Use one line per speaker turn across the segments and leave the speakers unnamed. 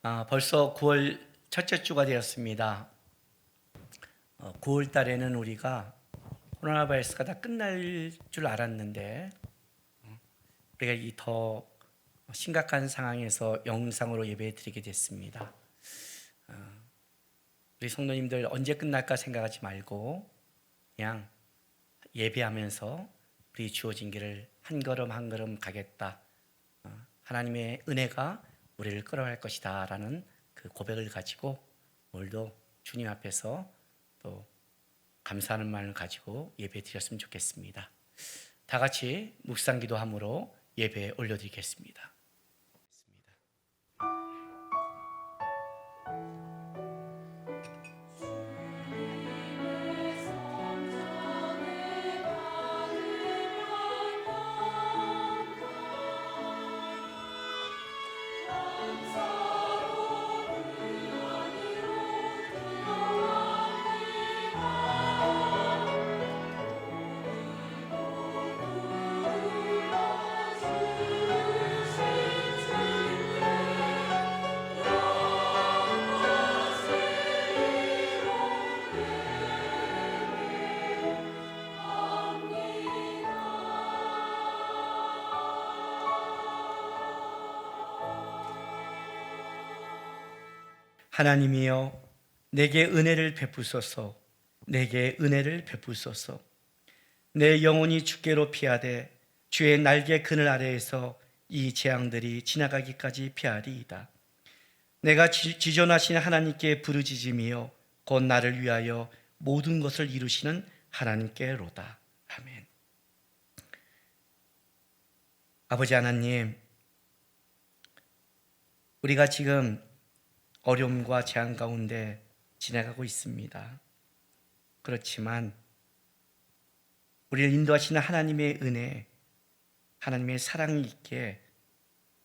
벌써 9월 첫째 주가 되었습니다. 9월 달에는 우리가 코로나 바이러스가 다 끝날 줄 알았는데 우리가 이 더 심각한 상황에서 영상으로 예배 드리게 됐습니다. 우리 성도님들 언제 끝날까 생각하지 말고 그냥 예배하면서 우리 주어진 길을 한 걸음 한 걸음 가겠다. 하나님의 은혜가 우리를 끌어갈 것이다 라는 그 고백을 가지고 오늘도 주님 앞에서 또 감사하는 마음을 가지고 예배 드렸으면 좋겠습니다. 다 같이 묵상 기도함으로 예배 올려드리겠습니다. 하나님이여, 내게 은혜를 베푸소서. 내게 은혜를 베푸소서. 내 영혼이 주께로 피하되 주의 날개 그늘 아래에서 이 재앙들이 지나가기까지 피하리이다. 내가 지존하신 하나님께 부르짖으며 곧 나를 위하여 모든 것을 이루시는 하나님께로다. 아멘. 아버지 하나님, 우리가 지금 어려움과 재앙 가운데 지나가고 있습니다. 그렇지만 우리를 인도하시는 하나님의 은혜, 하나님의 사랑이 있기에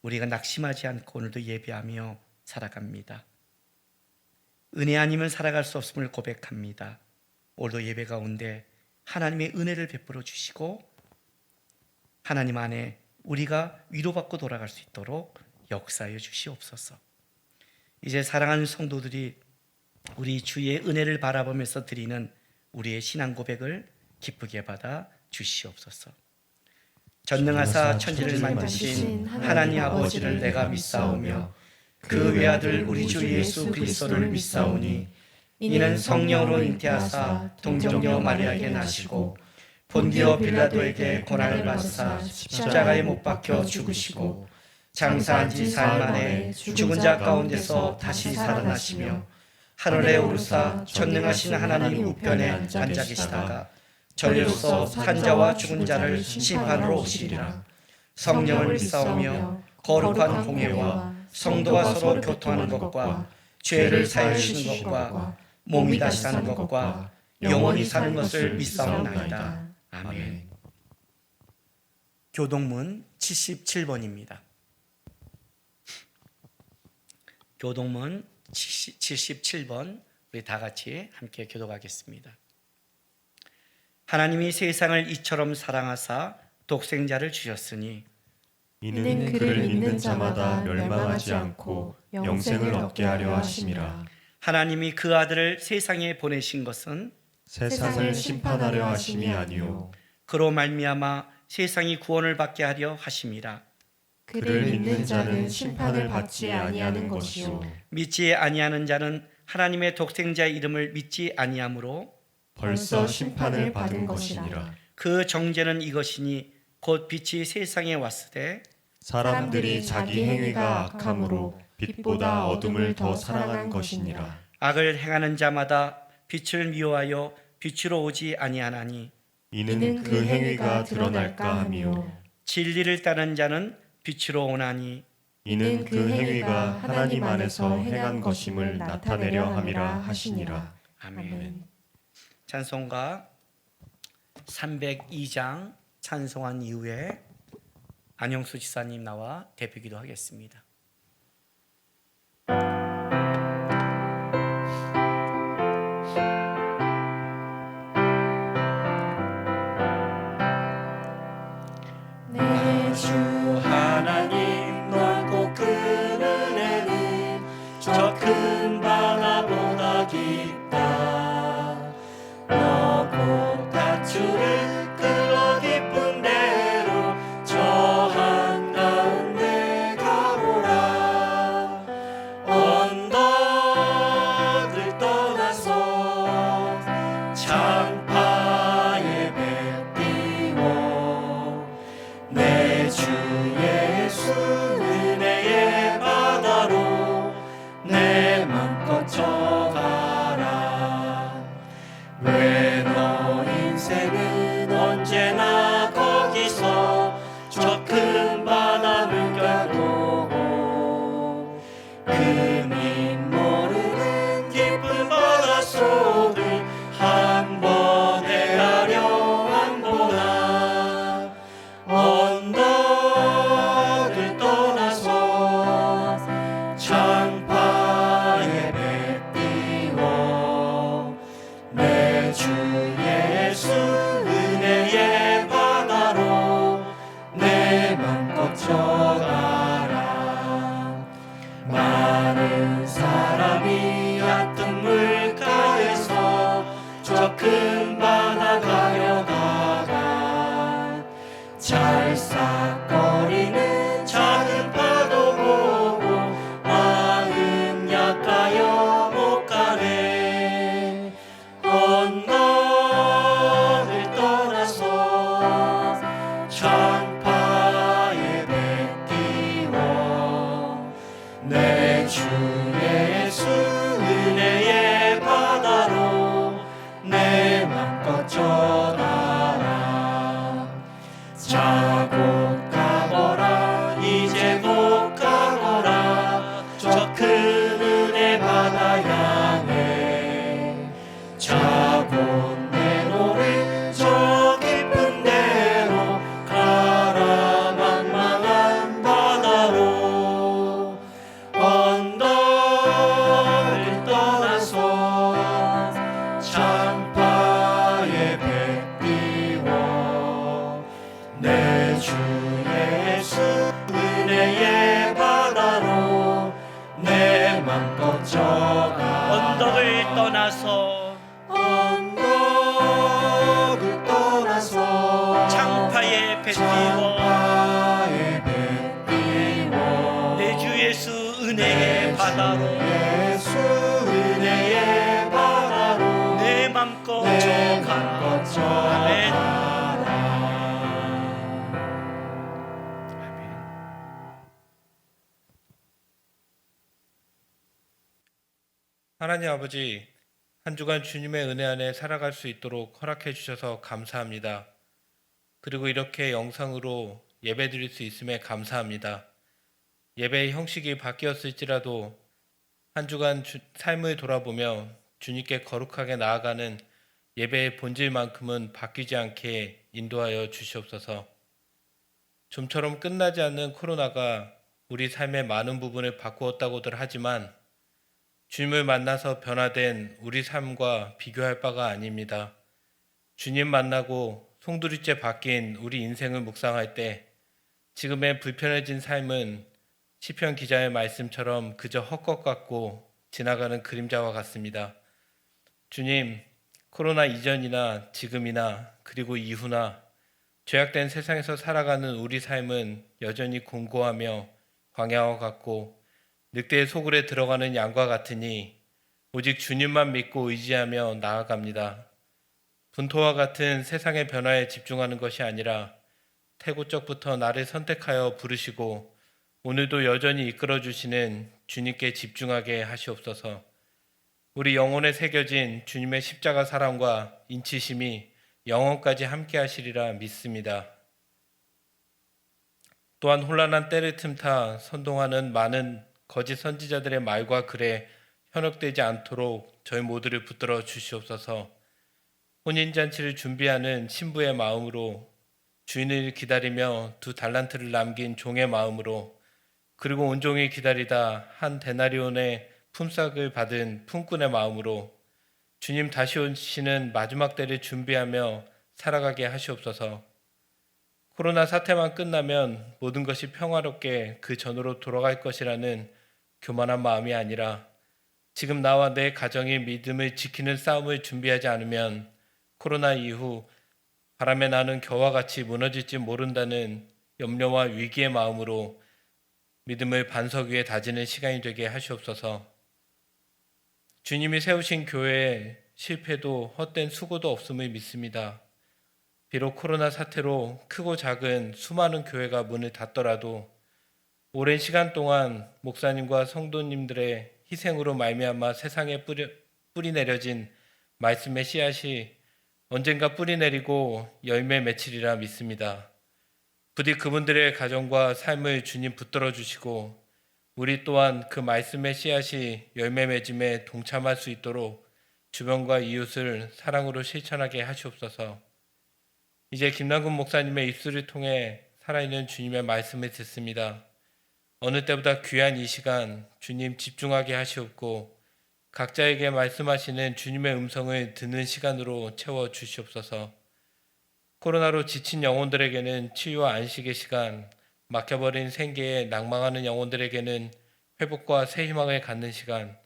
우리가 낙심하지 않고 오늘도 예배하며 살아갑니다. 은혜 아니면 살아갈 수 없음을 고백합니다. 오늘도 예배 가운데 하나님의 은혜를 베풀어 주시고 하나님 안에 우리가 위로받고 돌아갈 수 있도록 역사해 주시옵소서. 이제 사랑하는 성도들이 우리 주의 은혜를 바라보면서 드리는 우리의 신앙 고백을 기쁘게 받아 주시옵소서. 전능하사 천지를 만드신 하나님 아버지를 내가 믿사오며 그 외아들 우리 주 예수 그리스도를 믿사오니 이는 성령으로 잉태하사 동정녀 마리아에게 나시고 본디오 빌라도에게 고난을 받으사 십자가에 못 박혀 죽으시고 장사한 지 사흘 만에 죽은 자 가운데서 다시 살아나시며 하늘에 오르사 전능하신 하나님 우편에 앉아 계시다가 저리로서 산자와 죽은 자를 심판으로 오시리라. 성령을 믿사오며 거룩한 공예와 성도가 서로 교통하는 것과 죄를 사하여 주시는 것과 몸이 다시 사는 것과 영원히 사는 것을 믿사옵나이다. 아멘. 교동문 77번입니다. 교동문 77번 우리 다 같이 함께 교독하겠습니다. 하나님이 세상을 이처럼 사랑하사 독생자를 주셨으니
이는 그를 믿는 자마다 멸망하지 않고 영생을 얻게 하려 하심이라.
하나님이 그 아들을 세상에 보내신 것은
세상을 심판하려 하심이 아니요
그로 말미암아 세상이 구원을 받게 하려 하심이라.
그를 믿는 자는 심판을 받지 아니하는 것이요
믿지 아니하는 자는 하나님의 독생자의 이름을 믿지 아니하므로
벌써 심판을 받은 것이니라.
그 정죄는 이것이니 곧 빛이 세상에 왔으되
사람들이 자기 행위가 악함으로 빛보다 어둠을 더 사랑한 것이니라.
악을 행하는 자마다 빛을 미워하여 빛으로 오지 아니하나니
이는 그 행위가 드러날까 하며
진리를 따르는 자는 빛으로 오나니
이는 그 행위가 하나님 안에서 행한 것임을 나타내려 함이라 하시니라.
아멘. 찬송가 302장 찬송한 이후에 안영수 지사님 나와 대표기도 하겠습니다.
내 주 하나님 넓고 큰 은혜는
꺼져가라. 많은 사람이 얕은 물가에서 저 큰 바다 가려다가 찰싹거리는 작은 파도 보고 마음 약하여 못 가네. 언덕을 떠나서 창파에 배 띄워 내 주 예수 은혜의 바다로 내 맘 꺼져가라. 자 곧 가거라 이제 곧 가거라 저 큰 은혜 바다 향해. 자 곧 내노를 저 깊은 데로 가라 망망한 바다로. 언덕을 떠나서 창파에 배 띄워 내 주 예수 은혜의 바다로 내 맘 꺼져가.
언덕을 떠나서
언덕을 떠나서
창파에 배 띄워
창파에 배 띄워
내 주 예수 은혜의 바다로
예수 은혜의 바다로
내 맘
내 맘
꺼져가라.
꺼져가라.
아멘.
하나님 아버지, 한 주간 주님의 은혜 안에 살아갈 수 있도록 허락해 주셔서 감사합니다. 그리고 이렇게 영상으로 예배 드릴 수 있음에 감사합니다. 예배의 형식이 바뀌었을지라도 한 주간 삶을 돌아보며 주님께 거룩하게 나아가는 예배의 본질만큼은 바뀌지 않게 인도하여 주시옵소서. 좀처럼 끝나지 않는 코로나가 우리 삶의 많은 부분을 바꾸었다고들 하지만 주님을 만나서 변화된 우리 삶과 비교할 바가 아닙니다. 주님 만나고 송두리째 바뀐 우리 인생을 묵상할 때 지금의 불편해진 삶은 시편 기자의 말씀처럼 그저 헛것 같고 지나가는 그림자와 같습니다. 주님, 코로나 이전이나 지금이나 그리고 이후나 죄악된 세상에서 살아가는 우리 삶은 여전히 공고하며 광야와 같고 늑대의 소굴에 들어가는 양과 같으니 오직 주님만 믿고 의지하며 나아갑니다. 분토와 같은 세상의 변화에 집중하는 것이 아니라 태고적부터 나를 선택하여 부르시고 오늘도 여전히 이끌어주시는 주님께 집중하게 하시옵소서. 우리 영혼에 새겨진 주님의 십자가 사랑과 인치심이 영원까지 함께 하시리라 믿습니다. 또한 혼란한 때를 틈타 선동하는 많은 거짓 선지자들의 말과 글에 현혹되지 않도록 저희 모두를 붙들어 주시옵소서. 혼인잔치를 준비하는 신부의 마음으로, 주인을 기다리며 2달란트를 남긴 종의 마음으로, 그리고 온종일 기다리다 한 데나리온의 품삯을 받은 품꾼의 마음으로 주님 다시 오시는 마지막 때를 준비하며 살아가게 하시옵소서. 코로나 사태만 끝나면 모든 것이 평화롭게 그 전으로 돌아갈 것이라는 교만한 마음이 아니라 지금 나와 내 가정이 믿음을 지키는 싸움을 준비하지 않으면 코로나 이후 바람에 나는 겨와 같이 무너질지 모른다는 염려와 위기의 마음으로 믿음을 반석 위에 다지는 시간이 되게 하시옵소서. 주님이 세우신 교회에 실패도 헛된 수고도 없음을 믿습니다. 비록 코로나 사태로 크고 작은 수많은 교회가 문을 닫더라도 오랜 시간 동안 목사님과 성도님들의 희생으로 말미암아 세상에 뿌리 내려진 말씀의 씨앗이 언젠가 뿌리 내리고 열매 맺히리라 믿습니다. 부디 그분들의 가정과 삶을 주님 붙들어 주시고 우리 또한 그 말씀의 씨앗이 열매 맺음에 동참할 수 있도록 주변과 이웃을 사랑으로 실천하게 하시옵소서. 이제 김남근 목사님의 입술을 통해 살아있는 주님의 말씀을 듣습니다. 어느 때보다 귀한 이 시간 주님 집중하게 하시옵고 각자에게 말씀하시는 주님의 음성을 듣는 시간으로 채워 주시옵소서. 코로나로 지친 영혼들에게는 치유와 안식의 시간, 막혀버린 생계에 낭망하는 영혼들에게는 회복과 새 희망을 갖는 시간,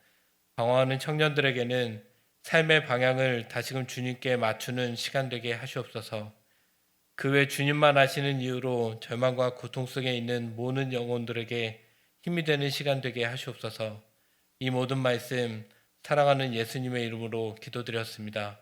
방황하는 청년들에게는 삶의 방향을 다시금 주님께 맞추는 시간 되게 하시옵소서. 그 외 주님만 아시는 이유로 절망과 고통 속에 있는 모든 영혼들에게 힘이 되는 시간 되게 하시옵소서. 이 모든 말씀 사랑하는 예수님의 이름으로 기도드렸습니다.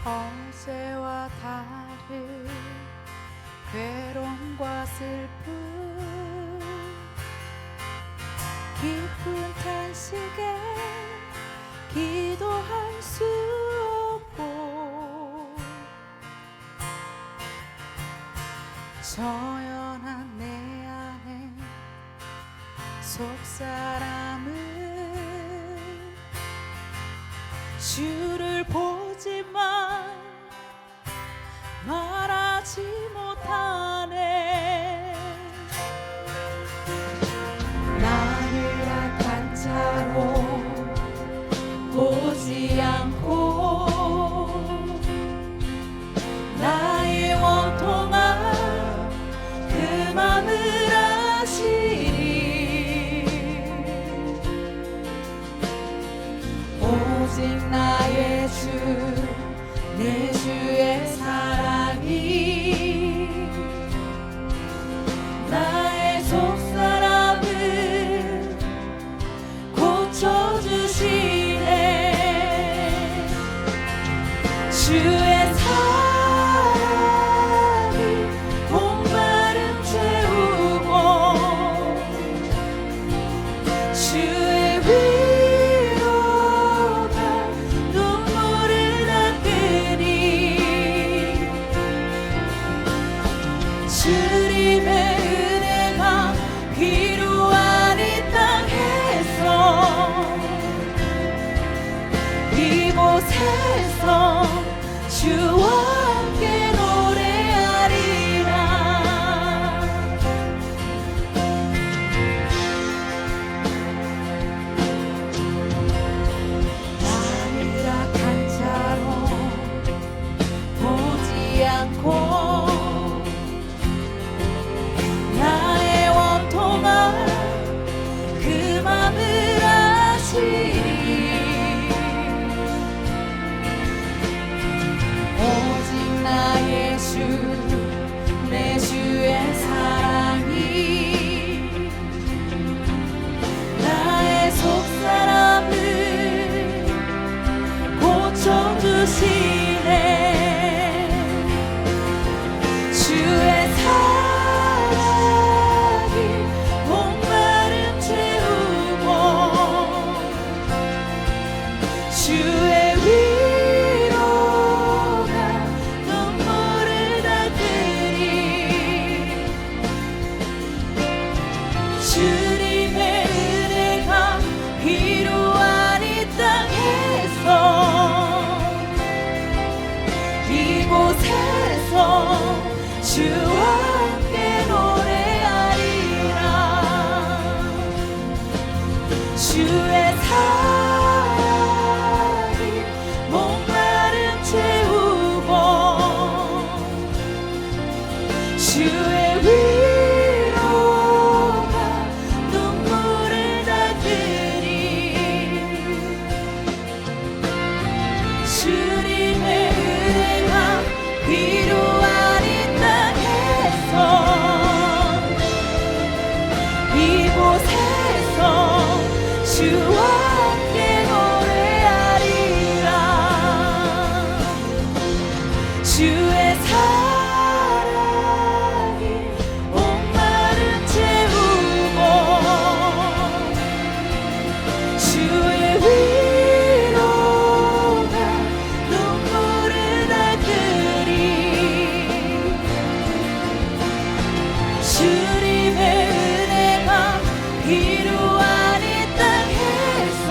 어제와 다른 괴로움과 슬픔, 깊은 탄식에 기도할 수 없고, 저연한 내 안에 속사람은 주를 보지만 말하지 못하네. 나를 약한 자로 보지 않고 나의 원통한 그 맘을 아시리. 오직 나의 주 내 주의 사랑이 나의 속사람을 고쳐주시네. 주의 사랑이 목마름 채우고 주의 위로가 눈물을 닦으니 주님의 은혜가 필요한 이 땅에서 이곳에서 주와 함께 노래하리라. 나를 악한 자로 보지 않고 나의 원통한 그 맘을 아시리. 오직 나의 주 내 주의 사랑이 나의 속사람을 고쳐주시네. 주의 사랑이 목마름 채우고 주의 위로가 눈물을 닦으리. 주님의 은혜가 필요한 이 땅에서 이곳에서 주와 함께 노래하리라. 주의 사랑이 목마름 채우고 주의 위로가 눈물을 닦으리. 주님의 은혜가 필요한 이 땅에서 이곳에서 주와 함께 노래하리라. 주의 사랑이 목마름 채우고 주의 위로가 눈물을 닦으리 주님의 은혜가 필요한 이 땅에서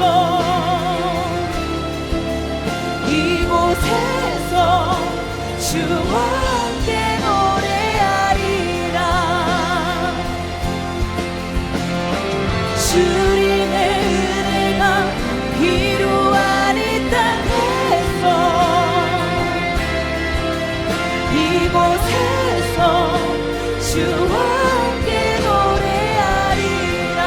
이곳에서 주와 함께 노래하리라 주님의 은혜가 필요한 이 땅에서 이곳에서 주와 함께 노래하리라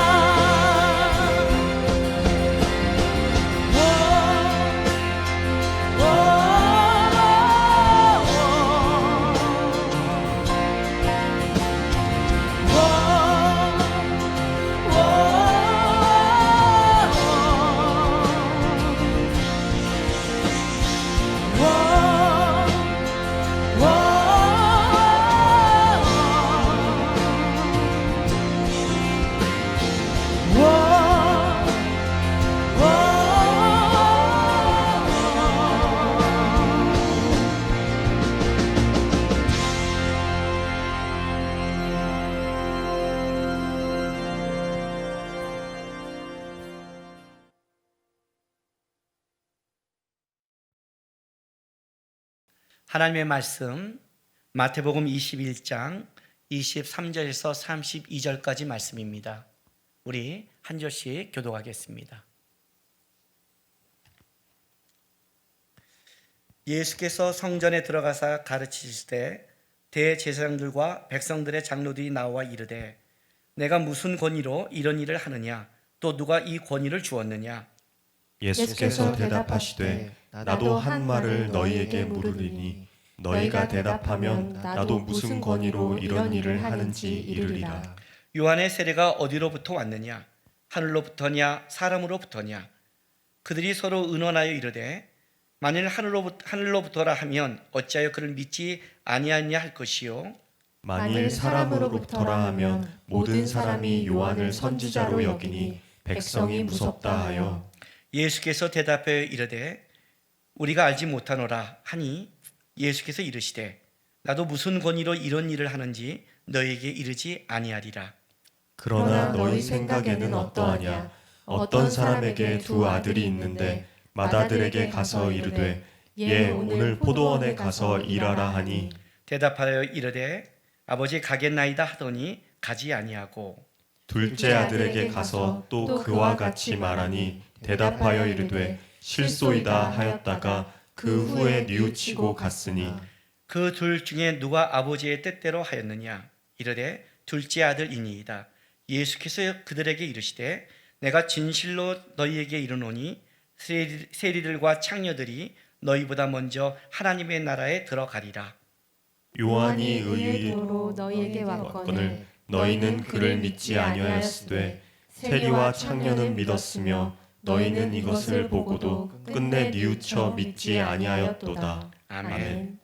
하나님의 말씀 마태복음 21장 23절에서 32절까지 말씀입니다. 우리 한 절씩 교독하겠습니다. 예수께서 성전에 들어가사 가르치실 때 대제사장들과 백성들의 장로들이 나와 이르되 내가 무슨 권위로 이런 일을 하느냐 또 누가 이 권위를 주었느냐
예수께서 대답하시되 나도 한 말을 너희에게 물으리니 너희가 대답하면 나도 무슨 권위로 이런 일을 하는지 이르리라.
요한의 세례가 어디로부터 왔느냐 하늘로부터냐 사람으로부터냐 그들이 서로 의논하여 이르되 만일 하늘로부터라 하면 어찌하여 그를 믿지 아니하냐 할 것이요
만일 사람으로부터라 하면 모든 사람이 요한을 선지자로 여기니 백성이 무섭다 하여
예수께서 대답하여 이르되 우리가 알지 못하노라 하니 예수께서 이르시되 나도 무슨 권위로 이런 일을 하는지 너희에게 이르지 아니하리라.
그러나 너희 생각에는 어떠하냐 어떤 사람에게 두 아들이 있는데 맏아들에게 가서 이르되 오늘 포도원에 가서 일하라 하니
대답하여 이르되 아버지 가겠나이다 하더니 가지 아니하고
둘째 아들에게 가서 또 그와 같이 말하니 대답하여 이르되 실소이다 하였다가 그 후에 뉘우치고 갔으니
그 둘 중에 누가 아버지의 뜻대로 하였느냐 이르되 둘째 아들이니이다. 예수께서 그들에게 이르시되 내가 진실로 너희에게 이르노니 세리들과 창녀들이 너희보다 먼저 하나님의 나라에 들어가리라.
요한이 의의
도로 너희에게 왔거늘
너희는 그를 믿지 아니하였으되 세리와 창녀는 믿었으며 너희는 이것을 보고도 끝내 뉘우쳐 믿지 아니하였도다.
아멘.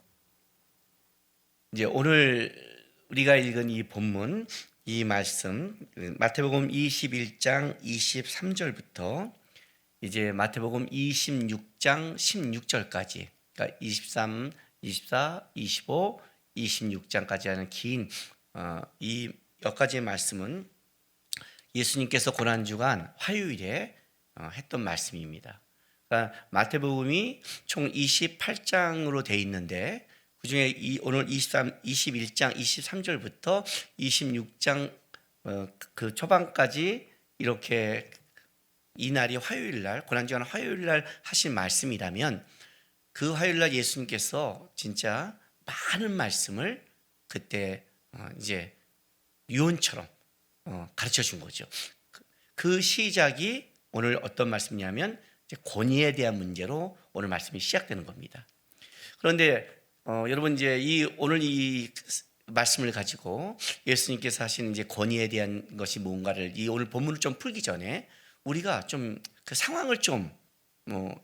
이제 오늘 우리가 읽은 이 본문, 이 말씀 마태복음 21장 23절부터 이제 마태복음 26장 16절까지, 그러니까 23, 24, 25, 26장까지 하는 긴 이 몇 가지의 말씀은 예수님께서 고난주간 화요일에 했던 말씀입니다. 그러니까 마태복음이 총 28장으로 돼 있는데 그중에 오늘 21장 23절부터 26장 그 초반까지 이렇게 이날이 화요일날 고난주간 화요일날 하신 말씀이라면 그 화요일날 예수님께서 진짜 많은 말씀을 그때 이제 유언처럼 가르쳐 준 거죠. 그 시작이 오늘 어떤 말씀이냐면 이제 권위에 대한 문제로 오늘 말씀이 시작되는 겁니다. 그런데 여러분 이제 오늘 이 말씀을 가지고 예수님께서 하신 이제 권위에 대한 것이 뭔가를 오늘 본문을 좀 풀기 전에 우리가 좀 그 상황을 좀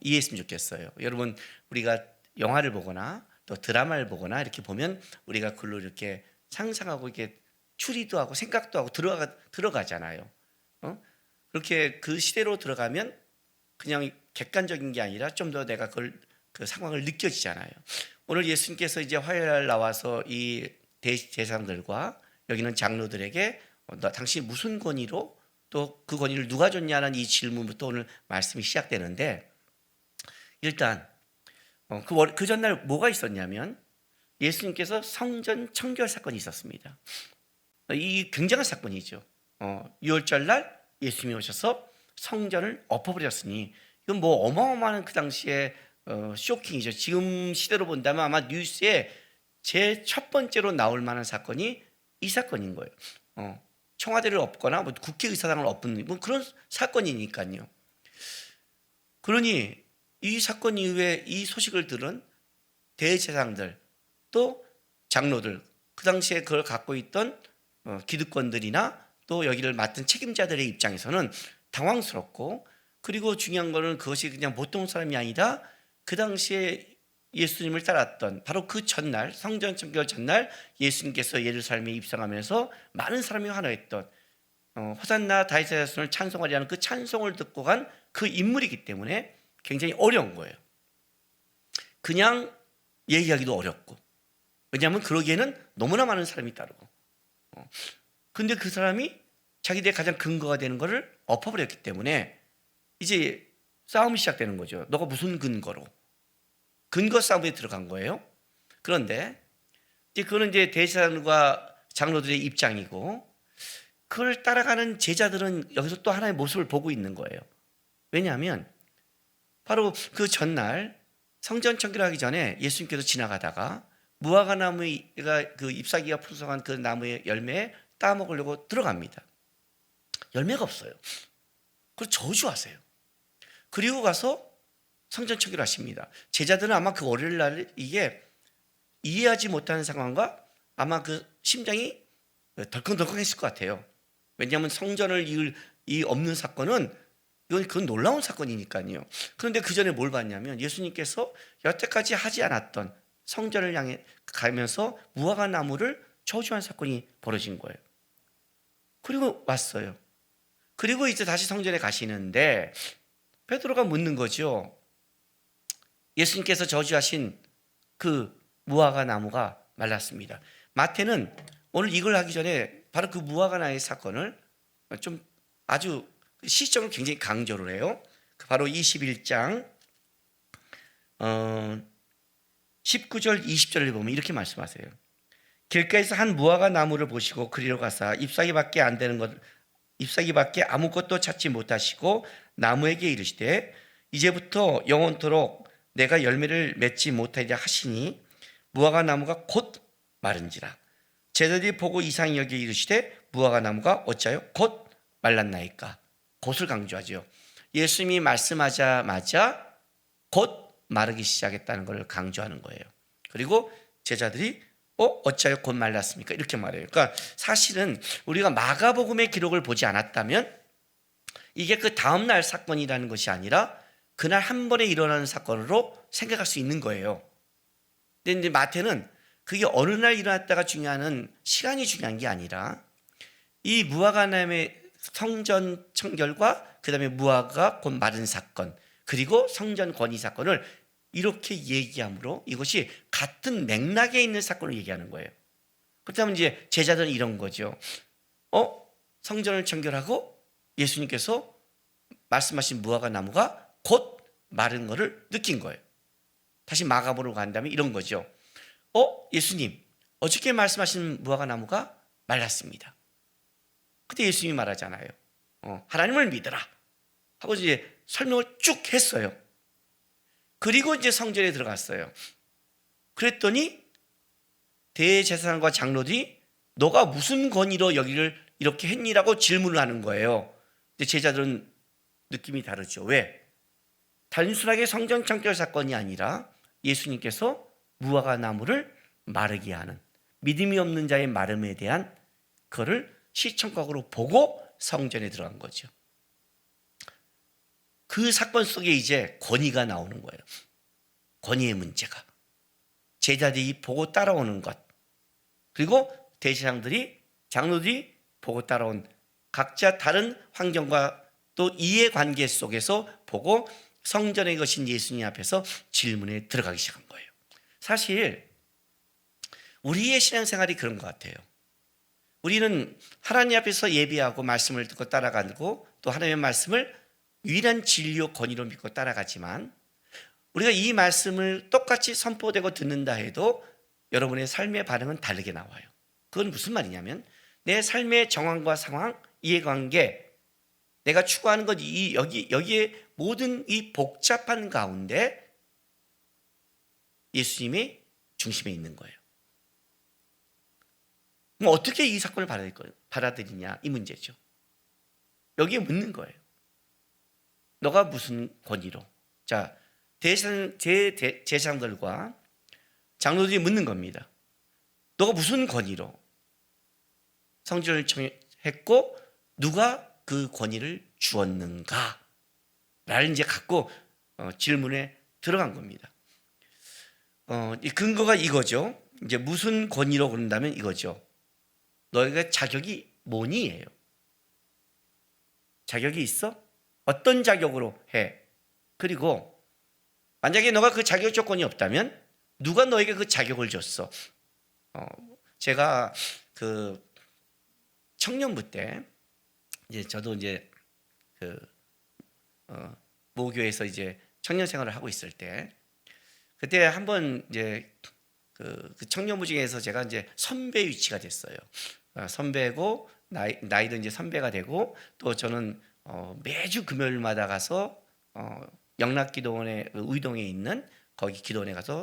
이해했으면 좋겠어요. 여러분 우리가 영화를 보거나 또 드라마를 보거나 이렇게 보면 우리가 글로 이렇게 상상하고 이렇게 추리도 하고 생각도 하고 들어가잖아요. 그렇게 그 시대로 들어가면 그냥 객관적인 게 아니라 좀 더 내가 그 상황을 느껴지잖아요. 오늘 예수님께서 이제 화요일 날 나와서 이 대제사장들과 여기는 장로들에게 당신이 무슨 권위로 또 그 권위를 누가 줬냐는 이 질문부터 오늘 말씀이 시작되는데, 일단 그 전날 뭐가 있었냐면 예수님께서 성전 청결 사건이 있었습니다. 이 굉장한 사건이죠. 6월절 날 예수님이 오셔서 성전을 엎어버렸으니 이건 뭐 어마어마한 그 당시에 쇼킹이죠. 지금 시대로 본다면 아마 뉴스에 제 첫 번째로 나올 만한 사건이 이 사건인 거예요. 청와대를 엎거나 뭐 국회의사당을 엎는 뭐 그런 사건이니까요. 그러니 이 사건 이후에 이 소식을 들은 대제사장들 또 장로들, 그 당시에 그걸 갖고 있던 기득권들이나 또 여기를 맡은 책임자들의 입장에서는 당황스럽고, 그리고 중요한 거는 그것이 그냥 보통 사람이 아니라 그 당시에 예수님을 따랐던 바로 그 전날, 성전 청결 전날 예수님께서 예루살렘에 입성하면서 많은 사람이 환호했던 호산나 다윗의 자손을 찬송하리라는 그 찬송을 듣고 간 그 인물이기 때문에 굉장히 어려운 거예요. 그냥 얘기하기도 어렵고, 왜냐하면 그러기에는 너무나 많은 사람이 따르고, 근데 그 사람이 자기들의 가장 근거가 되는 것을 엎어버렸기 때문에 이제 싸움이 시작되는 거죠. 너가 무슨 근거로? 근거 싸움에 들어간 거예요. 그런데 이제 그거는 이제 대제사장과 장로들의 입장이고, 그걸 따라가는 제자들은 여기서 또 하나의 모습을 보고 있는 거예요. 왜냐하면 바로 그 전날 성전 청결하기 전에 예수님께서 지나가다가 무화과 나무가 그 잎사귀가 풍성한 그 나무의 열매에 따먹으려고 들어갑니다. 열매가 없어요. 그걸 저주하세요. 그리고 가서 성전 청결하십니다. 제자들은 아마 그 월요일 날 이게 이해하지 못하는 상황과 아마 그 심장이 덜컹덜컹했을 것 같아요. 왜냐하면 성전을 이 없는 사건은 그건 놀라운 사건이니까요. 그런데 그 전에 뭘 봤냐면 예수님께서 여태까지 하지 않았던 성전을 향해 가면서 무화과 나무를 저주한 사건이 벌어진 거예요. 그리고 왔어요. 그리고 이제 다시 성전에 가시는데 베드로가 묻는 거죠. 예수님께서 저주하신 그 무화과 나무가 말랐습니다. 마태는 오늘 이걸 하기 전에 바로 그 무화과 나무의 사건을 좀 아주 시점을 굉장히 강조를 해요. 바로 21장 19절 20절을 보면 이렇게 말씀하세요. 길가에서 한 무화과 나무를 보시고 그리로 가사 잎사귀밖에 안 되는 것, 잎사귀밖에 아무것도 찾지 못하시고 나무에게 이르시되 이제부터 영원토록 내가 열매를 맺지 못하리라 하시니 무화과 나무가 곧 마른지라. 제자들이 보고 이상히 여겨 이르시되 무화과 나무가 어찌하여 곧 말랐나이까. 곧을 강조하죠. 예수님이 말씀하자마자 곧 마르기 시작했다는 것을 강조하는 거예요. 그리고 제자들이 어찌하여 곧 말랐습니까? 이렇게 말해요. 그러니까 사실은 우리가 마가복음의 기록을 보지 않았다면 이게 그 다음날 사건이라는 것이 아니라 그날 한 번에 일어나는 사건으로 생각할 수 있는 거예요. 근데 이제 마태는 그게 어느 날 일어났다가 중요한 시간이 중요한 게 아니라 이 무화과 나무의 성전 청결과 그 다음에 무화과가 곧 마른 사건, 그리고 성전 건의 사건을 이렇게 얘기함으로 이것이 같은 맥락에 있는 사건을 얘기하는 거예요. 그렇다면 이제 제자들은 이런 거죠. 성전을 청결하고 예수님께서 말씀하신 무화과 나무가 곧 마른 것을 느낀 거예요. 다시 마가복음으로 간다면 이런 거죠. 예수님, 어저께 말씀하신 무화과 나무가 말랐습니다. 그때 예수님이 말하잖아요. 하나님을 믿어라 하고 이제 설명을 쭉 했어요. 그리고 이제 성전에 들어갔어요. 그랬더니 대제사장과 장로들이 너가 무슨 권위로 여기를 이렇게 했니라고 질문을 하는 거예요. 근데 제자들은 느낌이 다르죠. 왜? 단순하게 성전 청결 사건이 아니라 예수님께서 무화과 나무를 마르게 하는 믿음이 없는 자의 마름에 대한 그거를 시청각으로 보고 성전에 들어간 거죠. 그 사건 속에 이제 권위가 나오는 거예요. 권위의 문제가. 제자들이 보고 따라오는 것, 그리고 대제사장들이 장로들이 보고 따라온 각자 다른 환경과 또 이해관계 속에서 보고 성전에 거신 예수님 앞에서 질문에 들어가기 시작한 거예요. 사실 우리의 신앙생활이 그런 것 같아요. 우리는 하나님 앞에서 예배하고 말씀을 듣고 따라가고 또 하나님의 말씀을 유일한 진리요 권위로 믿고 따라가지만, 우리가 이 말씀을 똑같이 선포되고 듣는다 해도 여러분의 삶의 반응은 다르게 나와요. 그건 무슨 말이냐면, 내 삶의 정황과 상황, 이해관계, 내가 추구하는 것, 여기에 모든 이 복잡한 가운데 예수님이 중심에 있는 거예요. 그럼 어떻게 이 사건을 받아들이냐, 이 문제죠. 여기에 묻는 거예요. 너가 무슨 권위로? 자, 제사장들과 장로들이 묻는 겁니다. 너가 무슨 권위로 성전을 청했고 누가 그 권위를 주었는가? 라를 이제 갖고 질문에 들어간 겁니다. 이 근거가 이거죠. 이제 무슨 권위로 그런다면 이거죠. 너희가 자격이 뭐니예요. 자격이 있어? 어떤 자격으로 해? 그리고 만약에 너가 그 자격 조건이 없다면 누가 너에게 그 자격을 줬어? 제가 그 청년부 때 이제 저도 이제 그 모교에서 이제 청년 생활을 하고 있을 때, 그때 한번 이제 그 청년부 중에서 제가 이제 선배 위치가 됐어요. 선배고 나이도 이제 선배가 되고, 또 저는 매주 금요일마다 가서 영락기도원의 의동에 있는 거기 기도원에 가서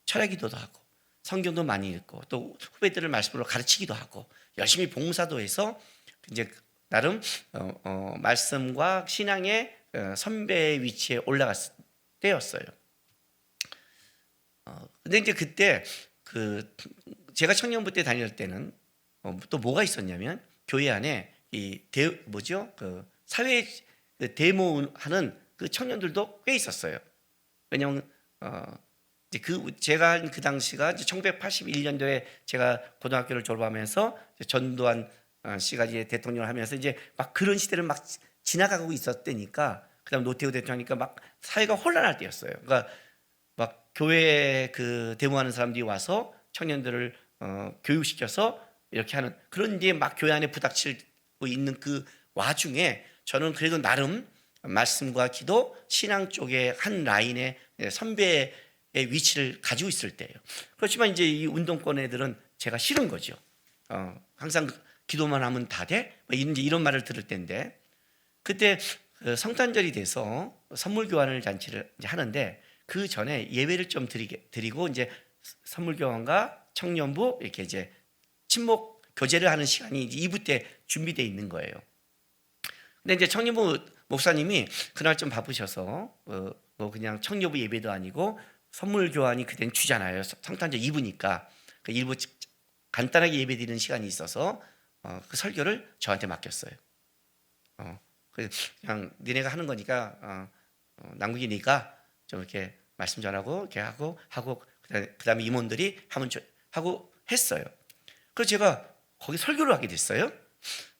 철야기도도 하고 성경도 많이 읽고 또 후배들을 말씀으로 가르치기도 하고 열심히 봉사도 해서 이제 나름 말씀과 신앙의 선배 위치에 올라갔을 때였어요. 근데 이제 그때 그 제가 청년부 때 다닐 때는 또 뭐가 있었냐면, 교회 안에 그 사회 데모하는 그 청년들도 꽤 있었어요. 왜냐하면 이제 제가 한 그 당시가 이제 1981년도에 제가 고등학교를 졸업하면서 전두환 씨가 이제 대통령을 하면서 이제 막 그런 시대를 막 지나가고 있었다니까, 그다음 노태우 대통령이니까 막 사회가 혼란할 때였어요. 그러니까 막 교회에 그 데모하는 사람들이 와서 청년들을 교육시켜서 이렇게 하는, 그런 뒤에 막 교회 안에 부닥치고 있는 그 와중에 저는 그래도 나름 말씀과 기도, 신앙 쪽에 한 라인의 선배의 위치를 가지고 있을 때예요. 그렇지만 이제 이 운동권 애들은 제가 싫은 거죠. 항상 기도만 하면 다 돼? 이제 이런 말을 들을 때인데, 그때 성탄절이 돼서 선물 교환을 잔치를 이제 하는데, 그 전에 예배를 좀 드리고 이제 선물 교환과 청년부 이렇게 이제 친목 교제를 하는 시간이 2부 때 준비되어 있는 거예요. 근데 이제 청년부 목사님이 그날 좀 바쁘셔서 뭐 그냥 청년부 예배도 아니고 선물 교환이 그땐 주잖아요. 성탄절 2부니까 그 일부 간단하게 예배 드리는 시간이 있어서 그 설교를 저한테 맡겼어요. 그냥 니네가 하는 거니까 남국이 니가 좀 이렇게 말씀 전하고 이렇게 하고 그다음에 임원들이 하고 했어요. 그래서 제가 거기 설교를 하게 됐어요.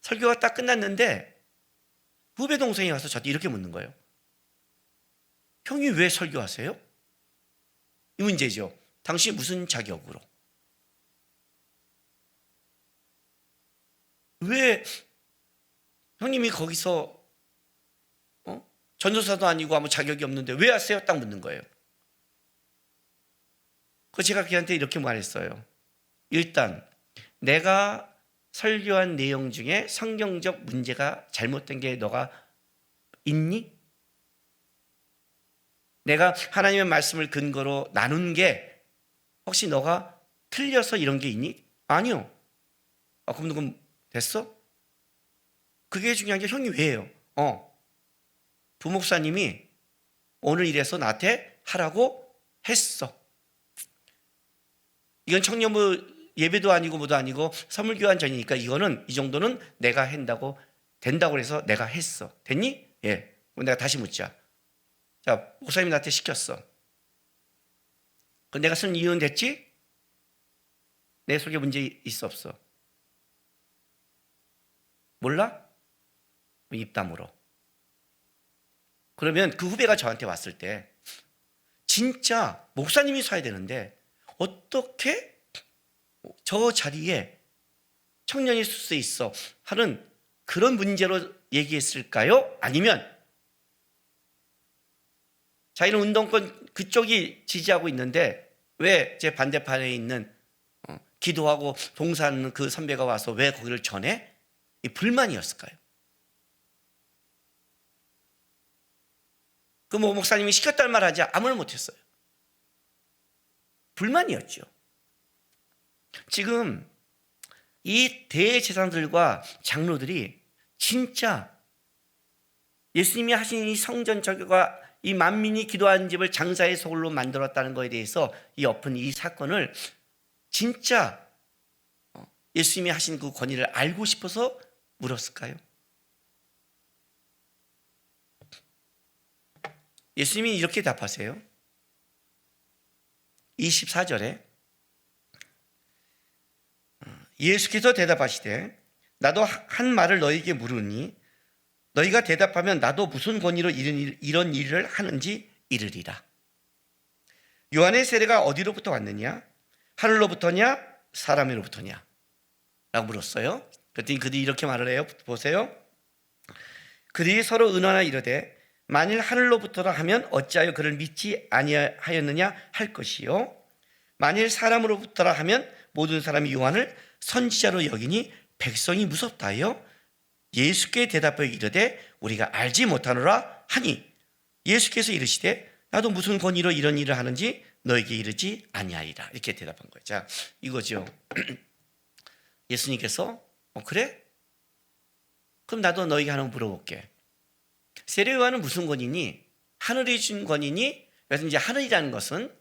설교가 딱 끝났는데 후배 동생이 와서 저한테 이렇게 묻는 거예요. 형이 왜 설교하세요? 이 문제죠. 당신이 무슨 자격으로? 왜 형님이 거기서 전도사도 아니고 아무 자격이 없는데 왜 하세요? 딱 묻는 거예요. 그래서 제가 걔한테 이렇게 말했어요. 일단 내가 설교한 내용 중에 성경적 문제가 잘못된 게 너가 있니? 내가 하나님의 말씀을 근거로 나눈 게 혹시 너가 틀려서 이런 게 있니? 아니요. 그럼 누군 됐어? 그게 중요한 게 형이 왜요? 부목사님이 오늘 이래서 나한테 하라고 했어. 이건 청년부 예배도 아니고 뭐도 아니고 선물 교환 전이니까 이거는 이 정도는 내가 된다고 해서 내가 했어. 됐니? 예. 그럼 내가 다시 묻자. 자, 목사님이 나한테 시켰어. 그 내가 쓴 이유는 됐지? 내 속에 문제 있어 없어? 몰라? 입 다물어. 그러면 그 후배가 저한테 왔을 때 진짜 목사님이 서야 되는데 어떻게 저 자리에 청년이 쓸 수 있어 하는 그런 문제로 얘기했을까요? 아니면 자기는 운동권 그쪽이 지지하고 있는데 왜 제 반대편에 있는 기도하고 봉사하는 그 선배가 와서 왜 거기를 전해? 이 불만이었을까요? 그 뭐 목사님이 시켰다는 말 하지 아무 말 못했어요. 불만이었죠. 지금 이 대제사장들과 장로들이 진짜 예수님이 하신 이 성전 절교가 이 만민이 기도하는 집을 장사의 소굴로 만들었다는 것에 대해서 이 엎은 이 사건을 진짜 예수님이 하신 그 권위를 알고 싶어서 물었을까요? 예수님이 이렇게 답하세요. 24절에 예수께서 대답하시되 나도 한 말을 너희에게 물으니 너희가 대답하면 나도 무슨 권위로 이런 일을 하는지 이르리라. 요한의 세례가 어디로부터 왔느냐? 하늘로부터냐? 사람으로부터냐? 라고 물었어요. 그랬더니 그들이 이렇게 말을 해요. 보세요. 그들이 서로 의논하여 이르되 만일 하늘로부터라 하면 어찌하여 그를 믿지 아니하였느냐 할 것이요 만일 사람으로부터라 하면 모든 사람이 요한을 선지자로 여기니 백성이 무섭다 하여 예수께 대답하여 이르되 우리가 알지 못하노라 하니 예수께서 이르시되 나도 무슨 권위로 이런 일을 하는지 너에게 이르지 아니하리라. 이렇게 대답한 거예요. 자, 이거죠. 예수님께서 그래? 그럼 나도 너에게 하나 물어볼게. 세례 요한은 무슨 권위니? 하늘이 준 권위니? 그래서 이제 하늘이라는 것은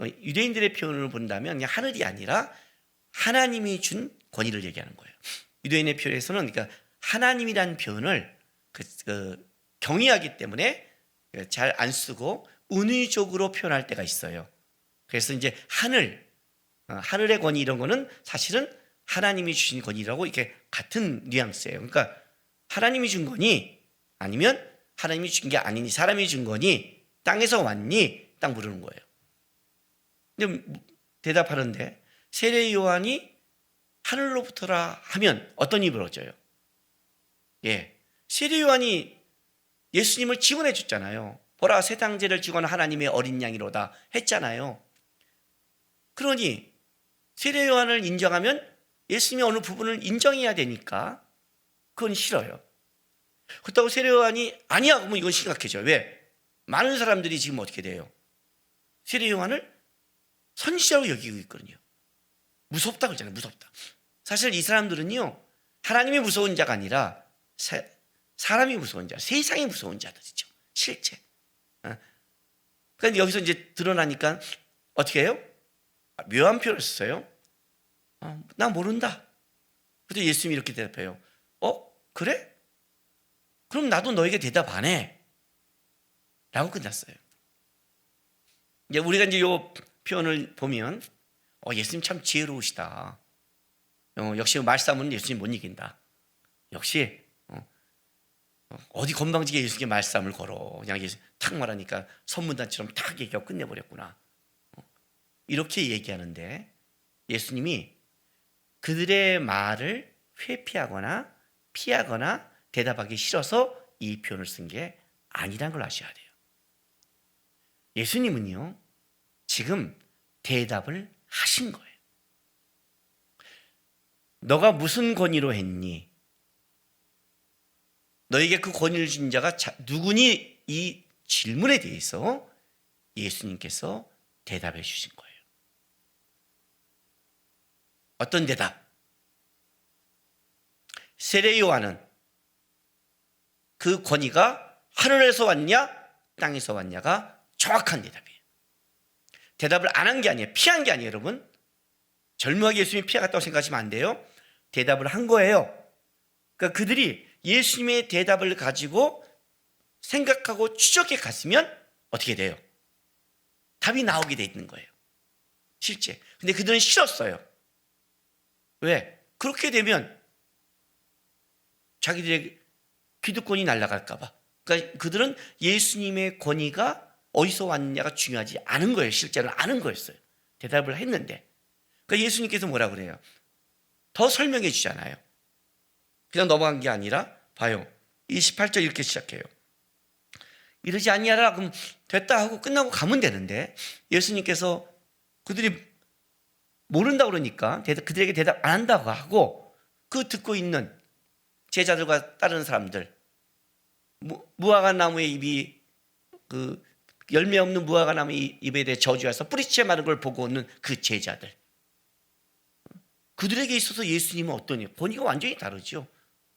유대인들의 표현을 본다면 그냥 하늘이 아니라 하나님이 준 권위를 얘기하는 거예요. 유대인의 표현에서는 그러니까 하나님이라는 표현을 경외하기 때문에 잘 안 쓰고 은유적으로 표현할 때가 있어요. 그래서 이제 하늘의 권위 이런 거는 사실은 하나님이 주신 권위라고 이렇게 같은 뉘앙스예요. 그러니까 하나님이 준 권위 아니면 하나님이 준 게 아니니 사람이 준 거니 땅에서 왔니? 딱 물으는 거예요. 근데 대답하는데 세례 요한이 하늘로부터라 하면 어떤 입을 얻어요? 예, 세례 요한이 예수님을 지원해 줬잖아요. 보라 세상죄를 지고는 하나님의 어린 양이로다 했잖아요. 그러니 세례 요한을 인정하면 예수님의 어느 부분을 인정해야 되니까 그건 싫어요. 그렇다고 세례 요한이 아니야 그러면 이건 심각해져요. 왜? 많은 사람들이 지금 어떻게 돼요? 세례 요한을 선지자로 여기고 있거든요. 무섭다 그러잖아요. 무섭다. 사실 이 사람들은요 하나님이 무서운 자가 아니라 사람이 무서운 자, 세상이 무서운 자들이죠. 실제. 그러니까 여기서 이제 드러나니까 어떻게 해요? 묘한 표현을 썼어요. 나 모른다. 그래서 예수님이 이렇게 대답해요. 그래? 그럼 나도 너에게 대답 안 해. 라고 끝났어요. 이제 우리가 이제 이 표현을 보면 예수님 참 지혜로우시다. 역시 말싸움은 예수님 못 이긴다. 역시 어디 건방지게 예수님께 말싸움을 걸어. 그냥 탁 말하니까 선문단처럼 탁 얘기하고 끝내버렸구나. 이렇게 얘기하는데 예수님이 그들의 말을 회피하거나 피하거나 대답하기 싫어서 이 표현을 쓴 게 아니라는 걸 아셔야 돼요. 예수님은요 지금 대답을 하신 거예요. 너가 무슨 권위로 했니? 너에게 그 권위를 준 자가 누구니? 이 질문에 대해서 예수님께서 대답해 주신 거예요. 어떤 대답? 세례 요한은 그 권위가 하늘에서 왔냐 땅에서 왔냐가 정확한 대답이에요. 대답을 안 한 게 아니에요. 피한 게 아니에요. 여러분 절묘하게 예수님이 피해갔다고 생각하시면 안 돼요. 대답을 한 거예요. 그러니까 그들이 예수님의 대답을 가지고 생각하고 추적해 갔으면 어떻게 돼요? 답이 나오게 돼 있는 거예요. 실제. 근데 그들은 싫었어요. 왜? 그렇게 되면 자기들의 기득권이 날아갈까 봐. 그러니까 그들은 예수님의 권위가 어디서 왔느냐가 중요하지 않은 거예요. 실제로는 아는 거였어요. 대답을 했는데. 그러니까 예수님께서 뭐라 그래요? 더 설명해 주잖아요. 그냥 넘어간 게 아니라 봐요. 28절 이렇게 시작해요. 이러지 아니하라. 그럼 됐다 하고 끝나고 가면 되는데 예수님께서 그들이 모른다 그러니까 그들에게 대답 안 한다고 하고 그 듣고 있는 제자들과 다른 사람들, 무화과 나무의 잎이 그 열매 없는 무화과 나무의 잎에 대해 저주해서 뿌리채 마른 걸 보고 오는 그 제자들, 그들에게 있어서 예수님은 어떠냐? 권위가 완전히 다르죠.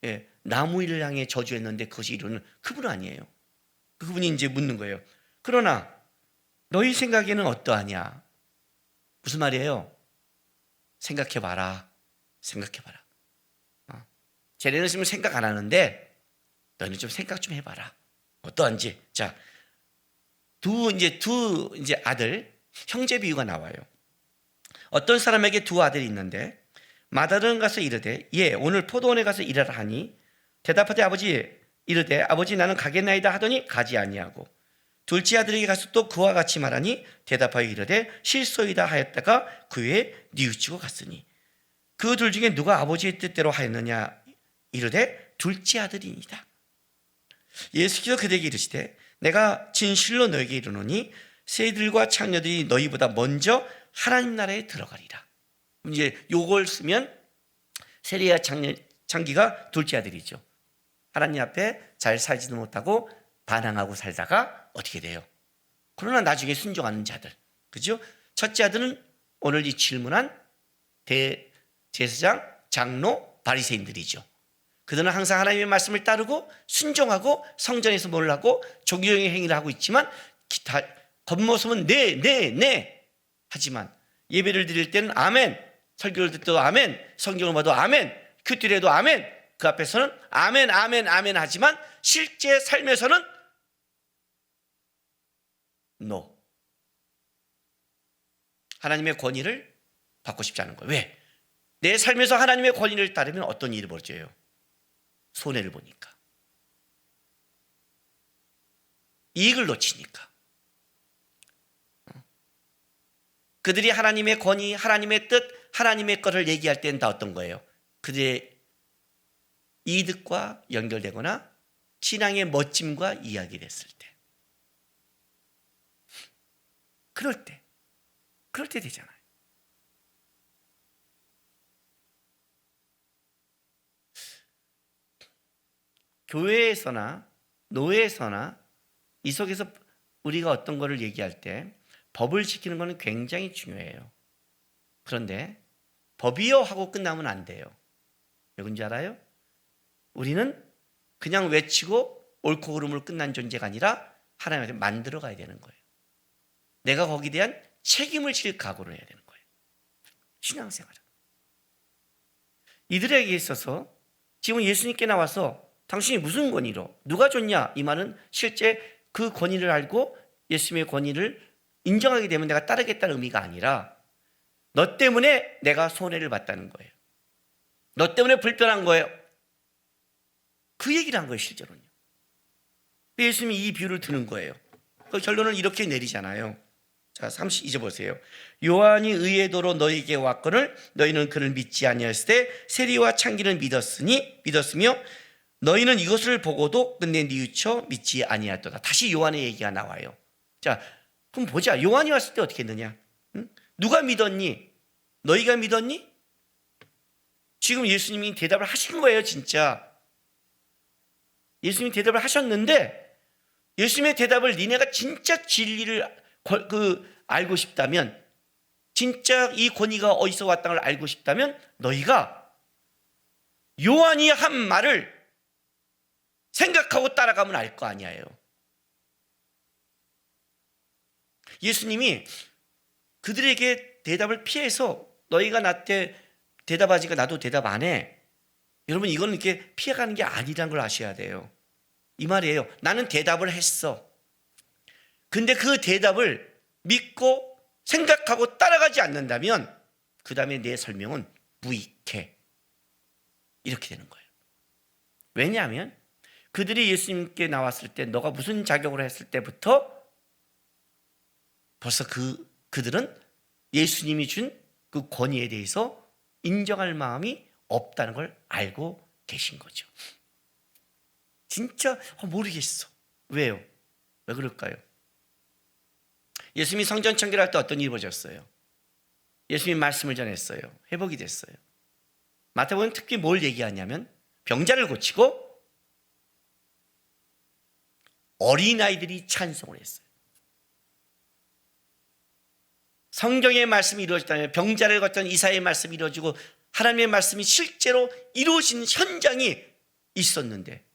예, 나무 일을 향해 저주했는데 그것이 이루는 그분은 아니에요. 그분이 이제 묻는 거예요. 그러나 너희 생각에는 어떠하냐? 무슨 말이에요? 생각해봐라. 생각해봐라. 쟤네는 지금 생각 안 하는데 너희는 좀 생각 좀 해봐라. 어떠한지. 자, 두 아들, 형제 비유가 나와요. 어떤 사람에게 두 아들이 있는데 마다른 가서 이르되 예 오늘 포도원에 가서 일하라 하니 대답하되 아버지 이르되 아버지 나는 가겠나이다 하더니 가지 아니하고 둘째 아들에게 가서 또 그와 같이 말하니 대답하여 이르되 실소이다 하였다가 그 외에 뉘우치고 갔으니 그 둘 중에 누가 아버지의 뜻대로 하였느냐 이르되 둘째 아들이니이다. 예수께서 그들에게 이르시되 내가 진실로 너에게 이르노니 새들과 창녀들이 너희보다 먼저 하나님 나라에 들어가리라. 이제 요걸 쓰면 세리와 창기가 둘째 아들이죠. 하나님 앞에 잘 살지도 못하고 반항하고 살다가 어떻게 돼요? 그러나 나중에 순종하는 자들, 그죠? 첫째 아들은 오늘 이 질문한 대제사장, 장로, 바리새인들이죠. 그들은 항상 하나님의 말씀을 따르고 순종하고 성전에서 뭘 하고 종교형의 행위를 하고 있지만 겉모습은 네 하지만 예배를 드릴 때는 아멘, 설교를 듣도 아멘, 성경을 봐도 아멘, 큐티에도 아멘, 그 앞에서는 아멘 하지만 실제 삶에서는 no. 하나님의 권위를 받고 싶지 않은 거예요. 왜? 내 삶에서 하나님의 권위를 따르면 어떤 일이 벌어져요? 손해를 보니까, 이익을 놓치니까. 그들이 하나님의 권위, 하나님의 뜻, 하나님의 것을 얘기할 때는 다 어떤 거예요? 그들의 이득과 연결되거나 신앙의 멋짐과 이야기됐을 때, 그럴 때 되잖아요. 교회에서나 노예에서나 이 속에서 우리가 어떤 거를 얘기할 때 법을 지키는 것은 굉장히 중요해요. 그런데 법이요 하고 끝나면 안 돼요. 왜 그런지 알아요? 우리는 그냥 외치고 옳고 그름으로 끝난 존재가 아니라 하나님한테 만들어 가야 되는 거예요. 내가 거기에 대한 책임을 질 각오를 해야 되는 거예요. 신앙생활은. 이들에게 있어서 지금 예수님께 나와서 당신이 무슨 권위로 누가 줬냐 이 말은 실제 그 권위를 알고 예수님의 권위를 인정하게 되면 내가 따르겠다는 의미가 아니라 너 때문에 내가 손해를 봤다는 거예요. 너 때문에 불편한 거예요. 그 얘기를 한 거예요. 실제로는요. 예수님이 이 비유를 드는 거예요. 그 결론을 이렇게 내리잖아요. 자, 32절 보세요. 요한이 의의 도로 너희에게 왔거늘 너희는 그를 믿지 아니하였을 때 세리와 창기는 믿었으며 너희는 이것을 보고도 끝내 뉘우쳐 믿지 아니하였도다. 다시 요한의 얘기가 나와요. 자, 그럼 보자. 요한이 왔을 때 어떻게 했느냐? 응? 누가 믿었니? 너희가 믿었니? 지금 예수님이 대답을 하신 거예요. 진짜 예수님이 대답을 하셨는데 예수님의 대답을 니네가 진짜 진리를 알고 싶다면, 진짜 이 권위가 어디서 왔다는 걸 알고 싶다면 너희가 요한이 한 말을 생각하고 따라가면 알 거 아니에요. 예수님이 그들에게 대답을 피해서 너희가 나한테 대답하지가 나도 대답 안 해. 여러분 이건 이렇게 피해가는 게 아니라는 걸 아셔야 돼요. 이 말이에요. 나는 대답을 했어. 근데 그 대답을 믿고 생각하고 따라가지 않는다면 그 다음에 내 설명은 무익해. 이렇게 되는 거예요. 왜냐하면 그들이 예수님께 나왔을 때 너가 무슨 자격으로 했을 때부터 벌써 그들은 예수님이 준 그 권위에 대해서 인정할 마음이 없다는 걸 알고 계신 거죠. 진짜 모르겠어. 왜요? 왜 그럴까요? 예수님이 성전 청결할 때 어떤 일이 벌어졌어요? 예수님이 말씀을 전했어요. 회복이 됐어요. 마태복음은 특히 뭘 얘기하냐면 병자를 고치고 어린아이들이 찬송을 했어요. 성경의 말씀이 이루어졌다면 병자를 고쳤던 이사야의 말씀이 이루어지고 하나님의 말씀이 실제로 이루어진 현장이 있었는데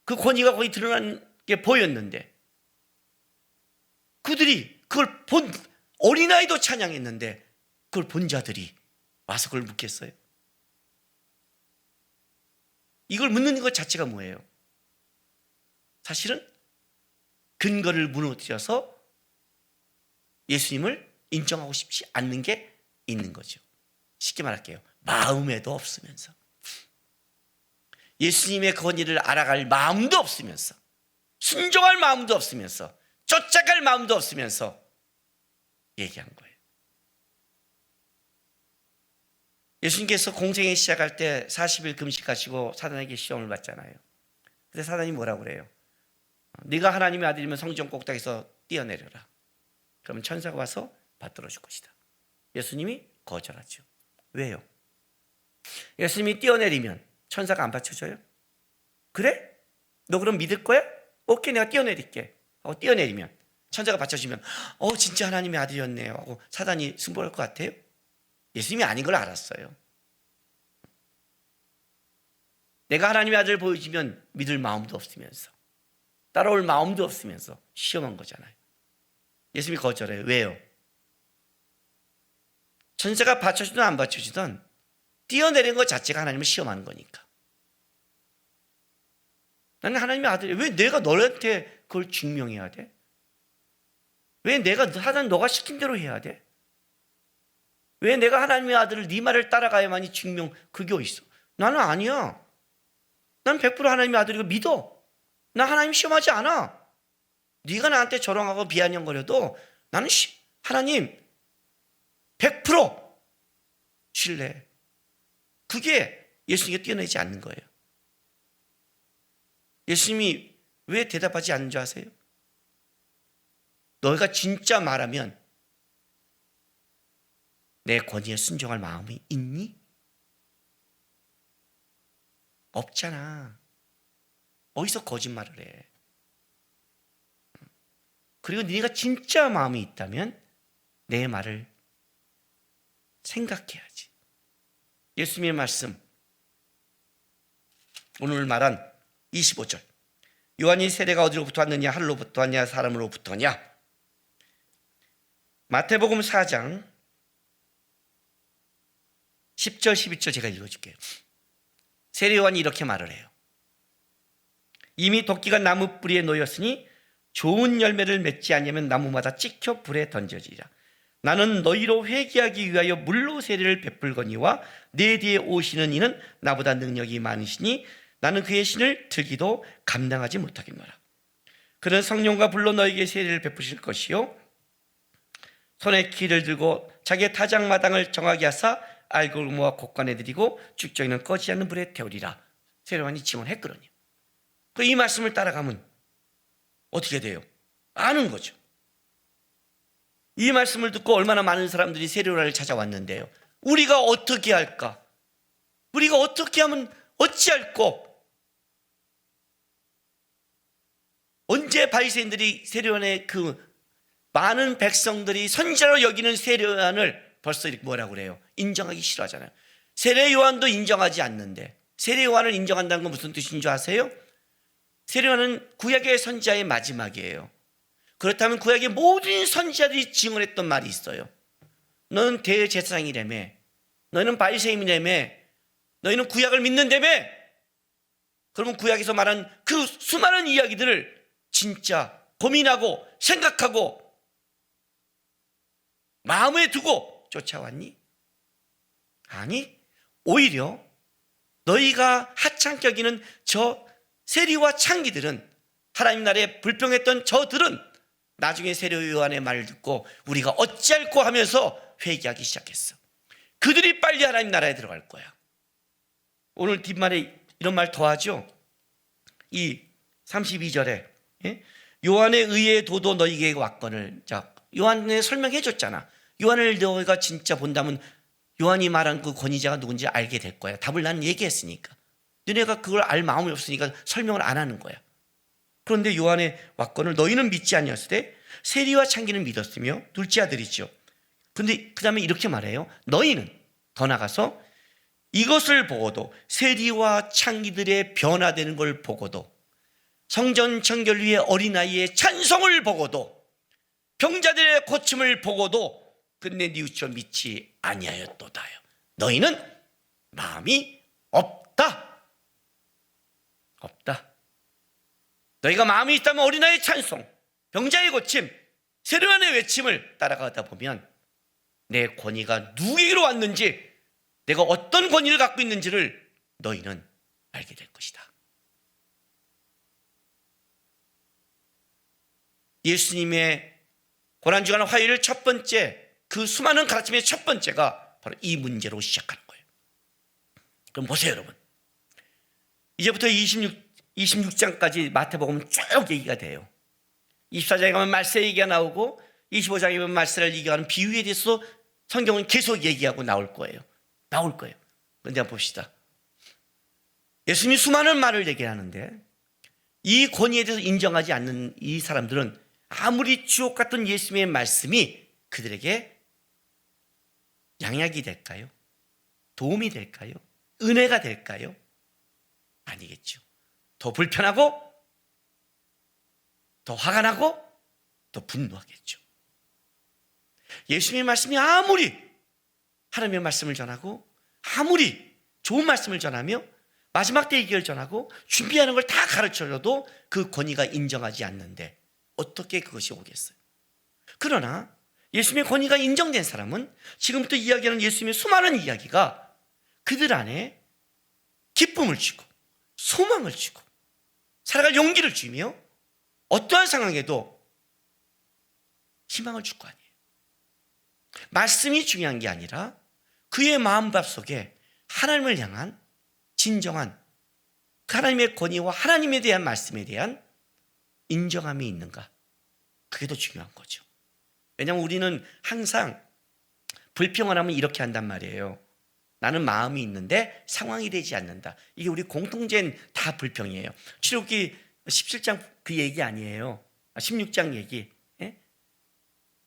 그 권위가 거기 드러난 게 보였는데 그들이 그걸 본 어린아이도 찬양했는데 그걸 본 자들이 와서 그걸 묻겠어요? 이걸 묻는 것 자체가 뭐예요? 사실은 근거를 무너뜨려서 예수님을 인정하고 싶지 않는 게 있는 거죠. 쉽게 말할게요. 마음에도 없으면서 예수님의 권위를 알아갈 마음도 없으면서 순종할 마음도 없으면서 쫓아갈 마음도 없으면서 얘기한 거예요. 예수님께서 공생에 시작할 때 40일 금식하시고 사단에게 시험을 받잖아요. 근데 사단이 뭐라고 그래요? 네가 하나님의 아들이면 성전 꼭대기에서 뛰어내려라. 그러면 천사가 와서 받들어 줄 것이다. 예수님이 거절하죠. 왜요? 예수님이 뛰어내리면 천사가 안 받쳐줘요? 그래? 너 그럼 믿을 거야? 오케이, 내가 뛰어내릴게 하고 뛰어내리면 천사가 받쳐주면 진짜 하나님의 아들이었네요 하고 사단이 승복할 것 같아요? 예수님이 아닌 걸 알았어요. 내가 하나님의 아들을 보여주면 믿을 마음도 없으면서 따라올 마음도 없으면서 시험한 거잖아요. 예수님이 거절해요. 왜요? 천사가 받쳐주든 안 받쳐주든 뛰어내린 것 자체가 하나님을 시험하는 거니까. 나는 하나님의 아들이야. 왜 내가 너한테 그걸 증명해야 돼? 왜 내가 하나님 너가 시킨 대로 해야 돼? 왜 내가 하나님의 아들을 네 말을 따라가야만이 증명 그게 어딨어? 나는 아니야. 난 100% 하나님의 아들이고 믿어. 나 하나님 시험하지 않아. 네가 나한테 조롱하고 비아냥거려도 나는 하나님 100% 신뢰해. 그게 예수님께 뛰어내지 않는 거예요. 예수님이 왜 대답하지 않는 줄 아세요? 너희가 진짜 말하면 내 권위에 순종할 마음이 있니? 없잖아. 어디서 거짓말을 해? 그리고 네가 진짜 마음이 있다면 내 말을 생각해야지. 예수님의 말씀 오늘 말한 25절 요한이 세례가 어디로부터 왔느냐 하늘로부터 왔냐 사람으로부터냐. 마태복음 4장 10절 12절 제가 읽어줄게요. 세례 요한이 이렇게 말을 해요. 이미 도끼가 나무 뿌리에 놓였으니 좋은 열매를 맺지 않으면 나무마다 찍혀 불에 던져지리라. 나는 너희로 회개하기 위하여 물로 세례를 베풀거니와 내 뒤에 오시는 이는 나보다 능력이 많으시니 나는 그의 신을 들기도 감당하지 못하겠노라. 그는 성령과 불로 너에게 세례를 베푸실 것이요 손에 키를 들고 자기의 타작마당을 정하게 하사 알곡을 모아 곳간에 들이고 죽정이는 꺼지지 않는 불에 태우리라. 세례 요한이 증언했거든요. 이 말씀을 따라가면 어떻게 돼요? 아는 거죠. 이 말씀을 듣고 얼마나 많은 사람들이 세례 요한을 찾아왔는데요. 우리가 어떻게 할까? 우리가 어떻게 하면 어찌할꼬? 언제 바리새인들이 세례 요한의 그 많은 백성들이 선지자로 여기는 세례 요한을 벌써 이렇게 뭐라고 그래요? 인정하기 싫어하잖아요. 세례 요한도 인정하지 않는데 세례 요한을 인정한다는 건 무슨 뜻인 줄 아세요? 세례 요한은 구약의 선지자의 마지막이에요. 그렇다면 구약의 모든 선지자들이 증언했던 말이 있어요. 너는 대제사장이라며, 너희는 바리새인이라며, 너희는 구약을 믿는다며. 그러면 구약에서 말한 그 수많은 이야기들을 진짜 고민하고 생각하고 마음에 두고 쫓아왔니? 아니, 오히려 너희가 하찮게 여기는 저 세리와 창기들은, 하나님 나라에 불평했던 저들은 나중에 세례 요한의 말을 듣고 우리가 어찌할꼬 하면서 회개하기 시작했어. 그들이 빨리 하나님 나라에 들어갈 거야. 오늘 뒷말에 이런 말 더하죠. 이 32절에 요한의 의의 도도 너희에게 왔거늘. 자, 요한에 설명해 줬잖아. 요한을 너희가 진짜 본다면 요한이 말한 그 권위자가 누군지 알게 될 거야. 답을 나는 얘기했으니까. 너네가 그걸 알 마음이 없으니까 설명을 안 하는 거야. 그런데 요한의 왔건을 너희는 믿지 아니었으되 세리와 창기는 믿었으며 둘째 아들이죠. 그런데 그 다음에 이렇게 말해요. 너희는 더 나가서 이것을 보고도, 세리와 창기들의 변화되는 걸 보고도, 성전 청결 위에 어린아이의 찬송을 보고도, 병자들의 고침을 보고도 근데 뉘우쳐 믿지 아니하였도다요. 너희는 마음이 없다. 없다. 너희가 마음이 있다면 어린아이의 찬송, 병자의 고침, 세례요한의 외침을 따라가다 보면 내 권위가 누구에게로 왔는지, 내가 어떤 권위를 갖고 있는지를 너희는 알게 될 것이다. 예수님의 고난주간 화요일 첫 번째, 그 수많은 가르침의 첫 번째가 바로 이 문제로 시작하는 거예요. 그럼 보세요, 여러분. 이제부터 26장까지 마태복음 쭉 얘기가 돼요. 24장에 가면 말세 얘기가 나오고 25장에 가면 말세를 얘기하는 비유에 대해서 성경은 계속 얘기하고 나올 거예요. 그런데 한번 봅시다. 예수님이 수많은 말을 얘기하는데 이 권위에 대해서 인정하지 않는 이 사람들은 아무리 주옥 같은 예수님의 말씀이 그들에게 양약이 될까요? 도움이 될까요? 은혜가 될까요? 아니겠죠. 더 불편하고, 더 화가 나고, 더 분노하겠죠. 예수님의 말씀이 아무리 하나님의 말씀을 전하고, 아무리 좋은 말씀을 전하며 마지막 때 얘기를 전하고 준비하는 걸 다 가르쳐줘도 그 권위가 인정하지 않는데 어떻게 그것이 오겠어요? 그러나 예수님의 권위가 인정된 사람은 지금부터 이야기하는 예수님의 수많은 이야기가 그들 안에 기쁨을 주고 소망을 주고 살아갈 용기를 주며 어떠한 상황에도 희망을 줄 거 아니에요. 말씀이 중요한 게 아니라 그의 마음밥 속에 하나님을 향한 진정한 그 하나님의 권위와 하나님에 대한 말씀에 대한 인정함이 있는가? 그게 더 중요한 거죠. 왜냐하면 우리는 항상 불평을 하면 이렇게 한단 말이에요. 나는 마음이 있는데 상황이 되지 않는다. 이게 우리 공통된 다 불평이에요. 출애굽기 17장 그 얘기 아니에요. 16장 얘기. 예?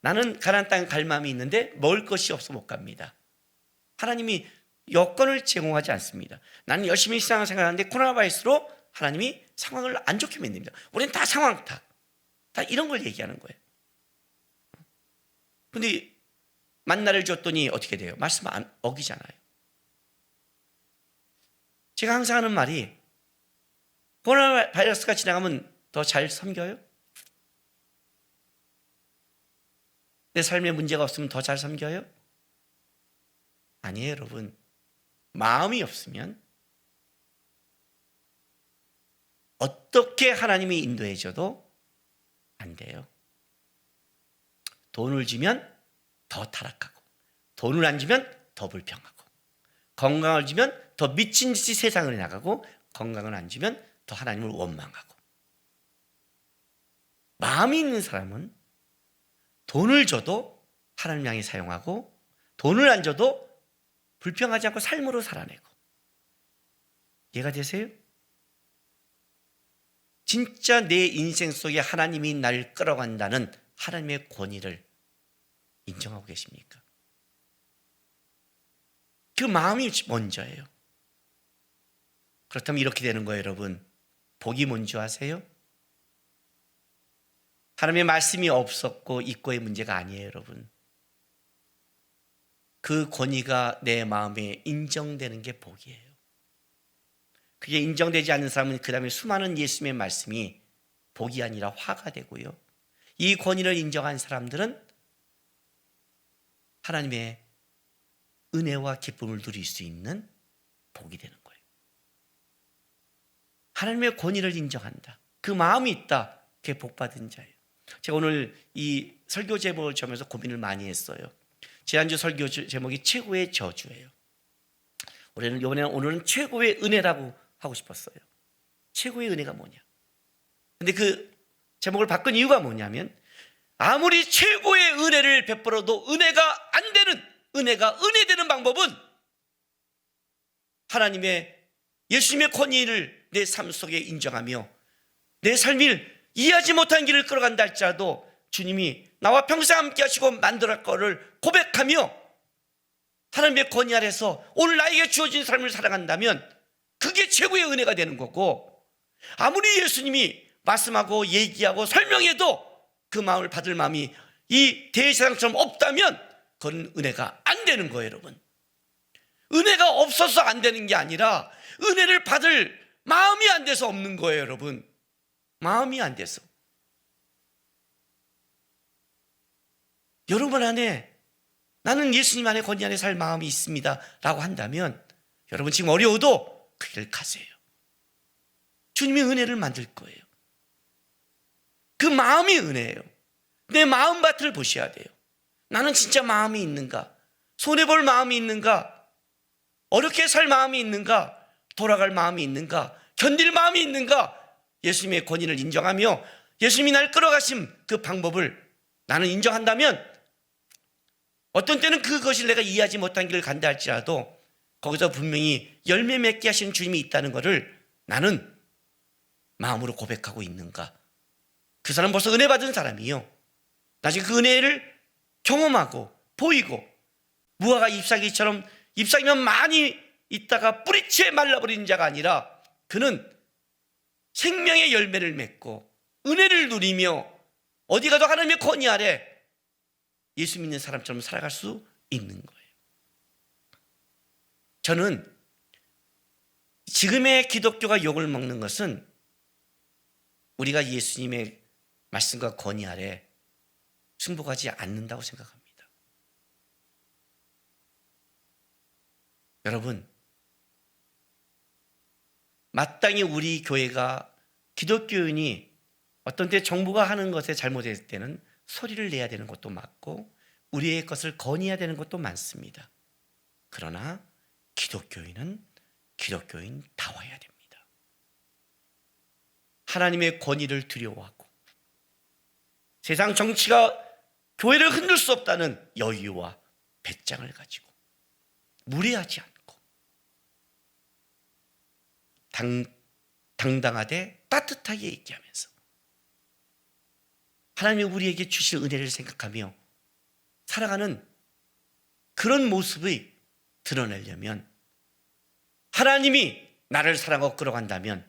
나는 가나안 땅에 갈 마음이 있는데 먹을 것이 없어 못 갑니다. 하나님이 여건을 제공하지 않습니다. 나는 열심히 신앙을 생각하는데 코로나 바이러스로 하나님이 상황을 안 좋게 만듭니다. 우리는 다 상황 탓. 다 이런 걸 얘기하는 거예요. 근데 만나를 줬더니 어떻게 돼요? 말씀 안 어기잖아요. 제가 항상 하는 말이 코로나 바이러스가 지나가면 더 잘 섬겨요? 내 삶에 문제가 없으면 더 잘 섬겨요? 아니에요, 여러분. 마음이 없으면 어떻게 하나님이 인도해 줘도 안 돼요. 돈을 주면 더 타락하고, 돈을 안 주면 더 불평하고, 건강을 주면 더 미친 듯이 세상을 나가고, 건강을 안 주면 더 하나님을 원망하고. 마음이 있는 사람은 돈을 줘도 하나님 향해 사용하고, 돈을 안 줘도 불평하지 않고 삶으로 살아내고. 이해가 되세요? 진짜 내 인생 속에 하나님이 날 끌어간다는 하나님의 권위를 인정하고 계십니까? 그 마음이 먼저예요. 그렇다면 이렇게 되는 거예요, 여러분. 복이 뭔지 아세요? 하나님의 말씀이 없었고 있고의 문제가 아니에요, 여러분. 그 권위가 내 마음에 인정되는 게 복이에요. 그게 인정되지 않는 사람은 그 다음에 수많은 예수님의 말씀이 복이 아니라 화가 되고요. 이 권위를 인정한 사람들은 하나님의 은혜와 기쁨을 누릴 수 있는 복이 되는 거예요. 하나님의 권위를 인정한다. 그 마음이 있다. 그게 복받은 자예요. 제가 오늘 이 설교 제목을 정해서 고민을 많이 했어요. 지난주 설교 제목이 최고의 저주예요. 오늘은 최고의 은혜라고 하고 싶었어요. 최고의 은혜가 뭐냐? 근데 그 제목을 바꾼 이유가 뭐냐면, 아무리 최고의 은혜를 베풀어도 은혜가 안 되는, 은혜가 은혜되는 방법은 하나님의 예수님의 권위를 내 삶 속에 인정하며 내 삶을 이해하지 못한 길을 끌어간다 할지라도 주님이 나와 평생 함께 하시고 만들었 거를 고백하며 하나님의 권위 아래서 오늘 나에게 주어진 삶을 살아간다면 그게 최고의 은혜가 되는 거고, 아무리 예수님이 말씀하고 얘기하고 설명해도 그 마음을 받을 마음이 이 대제사장처럼 없다면 그건 은혜가 안 되는 거예요. 여러분, 은혜가 없어서 안 되는 게 아니라 은혜를 받을 마음이 안 돼서 없는 거예요. 여러분, 마음이 안 돼서. 여러분 안에 나는 예수님 안에 권위 안에 살 마음이 있습니다 라고 한다면 여러분 지금 어려워도 그 길을 가세요. 주님의 은혜를 만들 거예요. 그 마음이 은혜예요. 내 마음밭을 보셔야 돼요. 나는 진짜 마음이 있는가? 손해볼 마음이 있는가? 어렵게 살 마음이 있는가? 돌아갈 마음이 있는가? 견딜 마음이 있는가? 예수님의 권위를 인정하며 예수님이 날 끌어가신 그 방법을 나는 인정한다면 어떤 때는 그것을 내가 이해하지 못한 길을 간다 할지라도 거기서 분명히 열매 맺게 하시는 주님이 있다는 것을 나는 마음으로 고백하고 있는가? 그 사람 벌써 은혜 받은 사람이요, 나중에 그 은혜를 경험하고 보이고 무화과 잎사귀처럼 잎사귀만 많이 있다가 뿌리채 말라버리는 자가 아니라 그는 생명의 열매를 맺고 은혜를 누리며 어디 가도 하나님의 권위 아래 예수 믿는 사람처럼 살아갈 수 있는 거예요. 저는 지금의 기독교가 욕을 먹는 것은 우리가 예수님의 말씀과 권위 아래 승복하지 않는다고 생각합니다. 여러분, 마땅히 우리 교회가 기독교인이 어떤 때 정부가 하는 것에 잘못했을 때는 소리를 내야 되는 것도 맞고 우리의 것을 건의해야 되는 것도 많습니다. 그러나 기독교인은 기독교인다워야 됩니다. 하나님의 권위를 두려워하고 세상 정치가 교회를 흔들 수 없다는 여유와 배짱을 가지고 무례하지 않고 당당하되 따뜻하게 얘기하면서 하나님이 우리에게 주실 은혜를 생각하며 살아가는 그런 모습을 드러내려면, 하나님이 나를 사랑하고 끌어간다면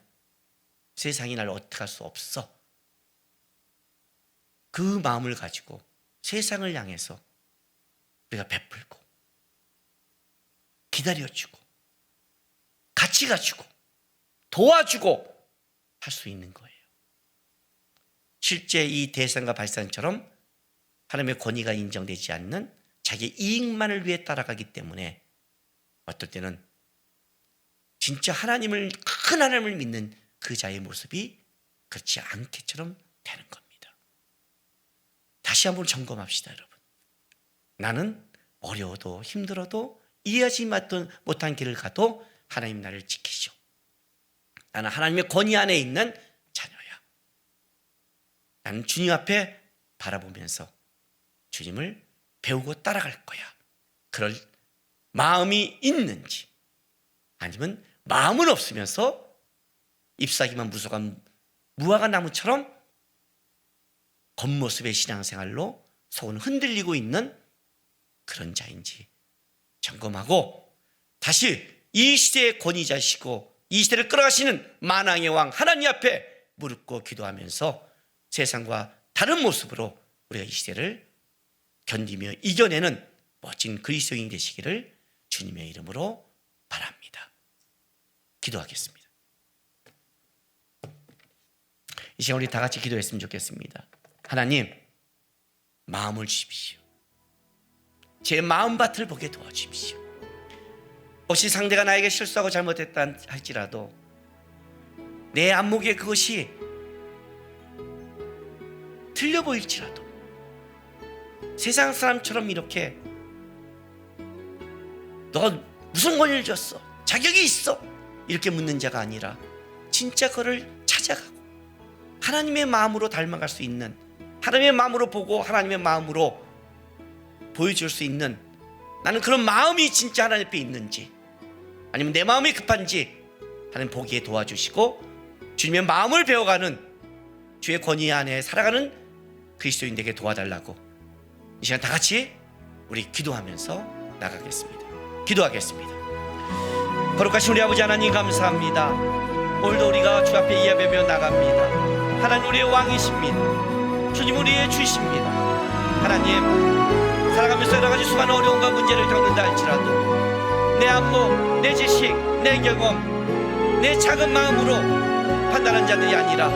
세상이 나를 어떻게 할 수 없어. 그 마음을 가지고 세상을 향해서 우리가 베풀고 기다려주고 같이 가주고 도와주고 할 수 있는 거예요. 실제 이 대상과 발상처럼 하나님의 권위가 인정되지 않는 자기 이익만을 위해 따라가기 때문에 어떨 때는 진짜 하나님을, 큰 하나님을 믿는 그 자의 모습이 그렇지 않게처럼 되는 겁니다. 다시 한번 점검합시다, 여러분. 나는 어려워도 힘들어도 이해하지 못한 길을 가도 하나님 나를 지키시오. 나는 하나님의 권위 안에 있는 자녀야. 나는 주님 앞에 바라보면서 주님을 배우고 따라갈 거야. 그럴 마음이 있는지, 아니면 마음은 없으면서 잎사귀만 무성한 무화과 나무처럼 겉모습의 신앙생활로 속은 흔들리고 있는 그런 자인지 점검하고 다시 이 시대의 권위자시고 이 시대를 끌어가시는 만왕의 왕 하나님 앞에 무릎 꿇고 기도하면서 세상과 다른 모습으로 우리가 이 시대를 견디며 이겨내는 멋진 그리스도인이 되시기를 주님의 이름으로 바랍니다. 기도하겠습니다. 이 시간 우리 다 같이 기도했으면 좋겠습니다. 하나님, 마음을 주십시오. 제 마음밭을 보게 도와주십시오. 혹시 상대가 나에게 실수하고 잘못했다 할지라도 내 안목에 그것이 틀려 보일지라도 세상 사람처럼 이렇게 너 무슨 권위를 줬어? 자격이 있어? 이렇게 묻는 자가 아니라 진짜 그를 찾아가고 하나님의 마음으로 닮아갈 수 있는, 하나님의 마음으로 보고 하나님의 마음으로 보여줄 수 있는, 나는 그런 마음이 진짜 하나님 앞에 있는지 아니면 내 마음이 급한지 하나님 보기에 도와주시고 주님의 마음을 배워가는, 주의 권위 안에 살아가는 그리스도인 되게 도와달라고 이 시간 다 같이 우리 기도하면서 나가겠습니다. 기도하겠습니다. 거룩하신 우리 아버지 하나님 감사합니다. 오늘도 우리가 주 앞에 예배며 나갑니다. 하나님 우리의 왕이십니다. 주님 우리의 주이십니다. 하나님 살아가면서 여러 가지 수많은 어려움과 문제를 겪는다 할지라도 내 안목, 내 지식, 내 경험, 내 작은 마음으로 판단한 자들이 아니라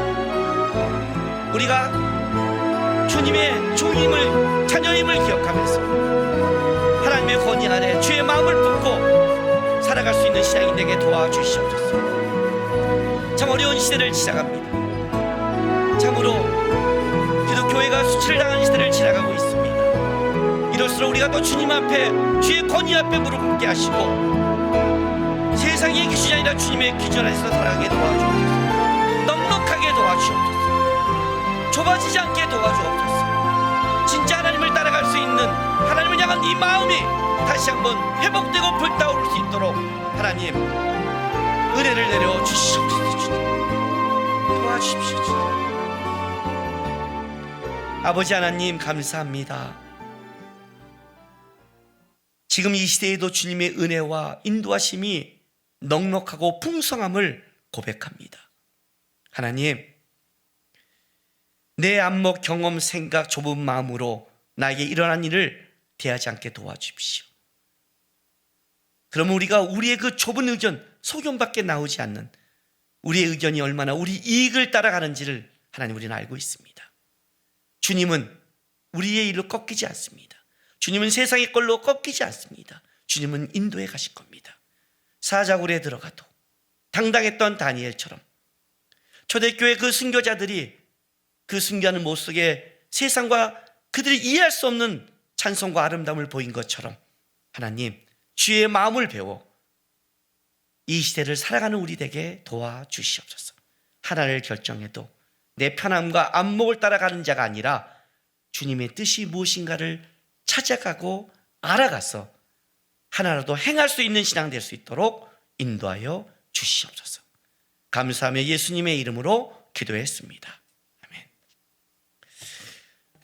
우리가 주님의 종임을, 자녀임을 기억하면서 하나님의 권위 아래 주의 마음을 품고 살아갈 수 있는 신앙이 되게 도와주시옵소서. 참 어려운 시대를 지나갑니다. 참으로 기독교회가 수치를 당하는 시대를 지나가고 있습니다. 이럴수록 우리가 또 주님 앞에, 주의 권위 앞에 무릎 꿇게 하시고 세상의 기준이 아니라 주님의 기준 안에서 살아가게 도와주옵소서. 넉넉하게 도와주옵소서. 좁아지지 않게 도와주옵소서. 진짜 하나님을 따라갈 수 있는, 하나님을 향한 이 마음이 다시 한번 회복되고 불타오를 수 있도록 하나님 은혜를 내려 주시옵소서. 주님 도와주십시오. 주님. 아버지 하나님 감사합니다. 지금 이 시대에도 주님의 은혜와 인도하심이 넉넉하고 풍성함을 고백합니다. 하나님, 내 안목, 경험, 생각, 좁은 마음으로 나에게 일어난 일을 대하지 않게 도와주십시오. 그러면 우리가 우리의 그 좁은 의견, 소견밖에 나오지 않는 우리의 의견이 얼마나 우리 이익을 따라가는지를 하나님 우리는 알고 있습니다. 주님은 우리의 일로 꺾이지 않습니다. 주님은 세상의 걸로 꺾이지 않습니다. 주님은 인도해 가실 겁니다. 사자굴에 들어가도 당당했던 다니엘처럼 초대교회 그 순교자들이 그 순교하는 모습 속에 세상과 그들이 이해할 수 없는 찬송과 아름다움을 보인 것처럼 하나님 주의 마음을 배워 이 시대를 살아가는 우리 되게 도와주시옵소서. 하나를 결정해도 내 편함과 안목을 따라가는 자가 아니라 주님의 뜻이 무엇인가를 찾아가고 알아가서 하나라도 행할 수 있는 신앙 될 수 있도록 인도하여 주시옵소서. 감사하며 예수님의 이름으로 기도했습니다. 아멘.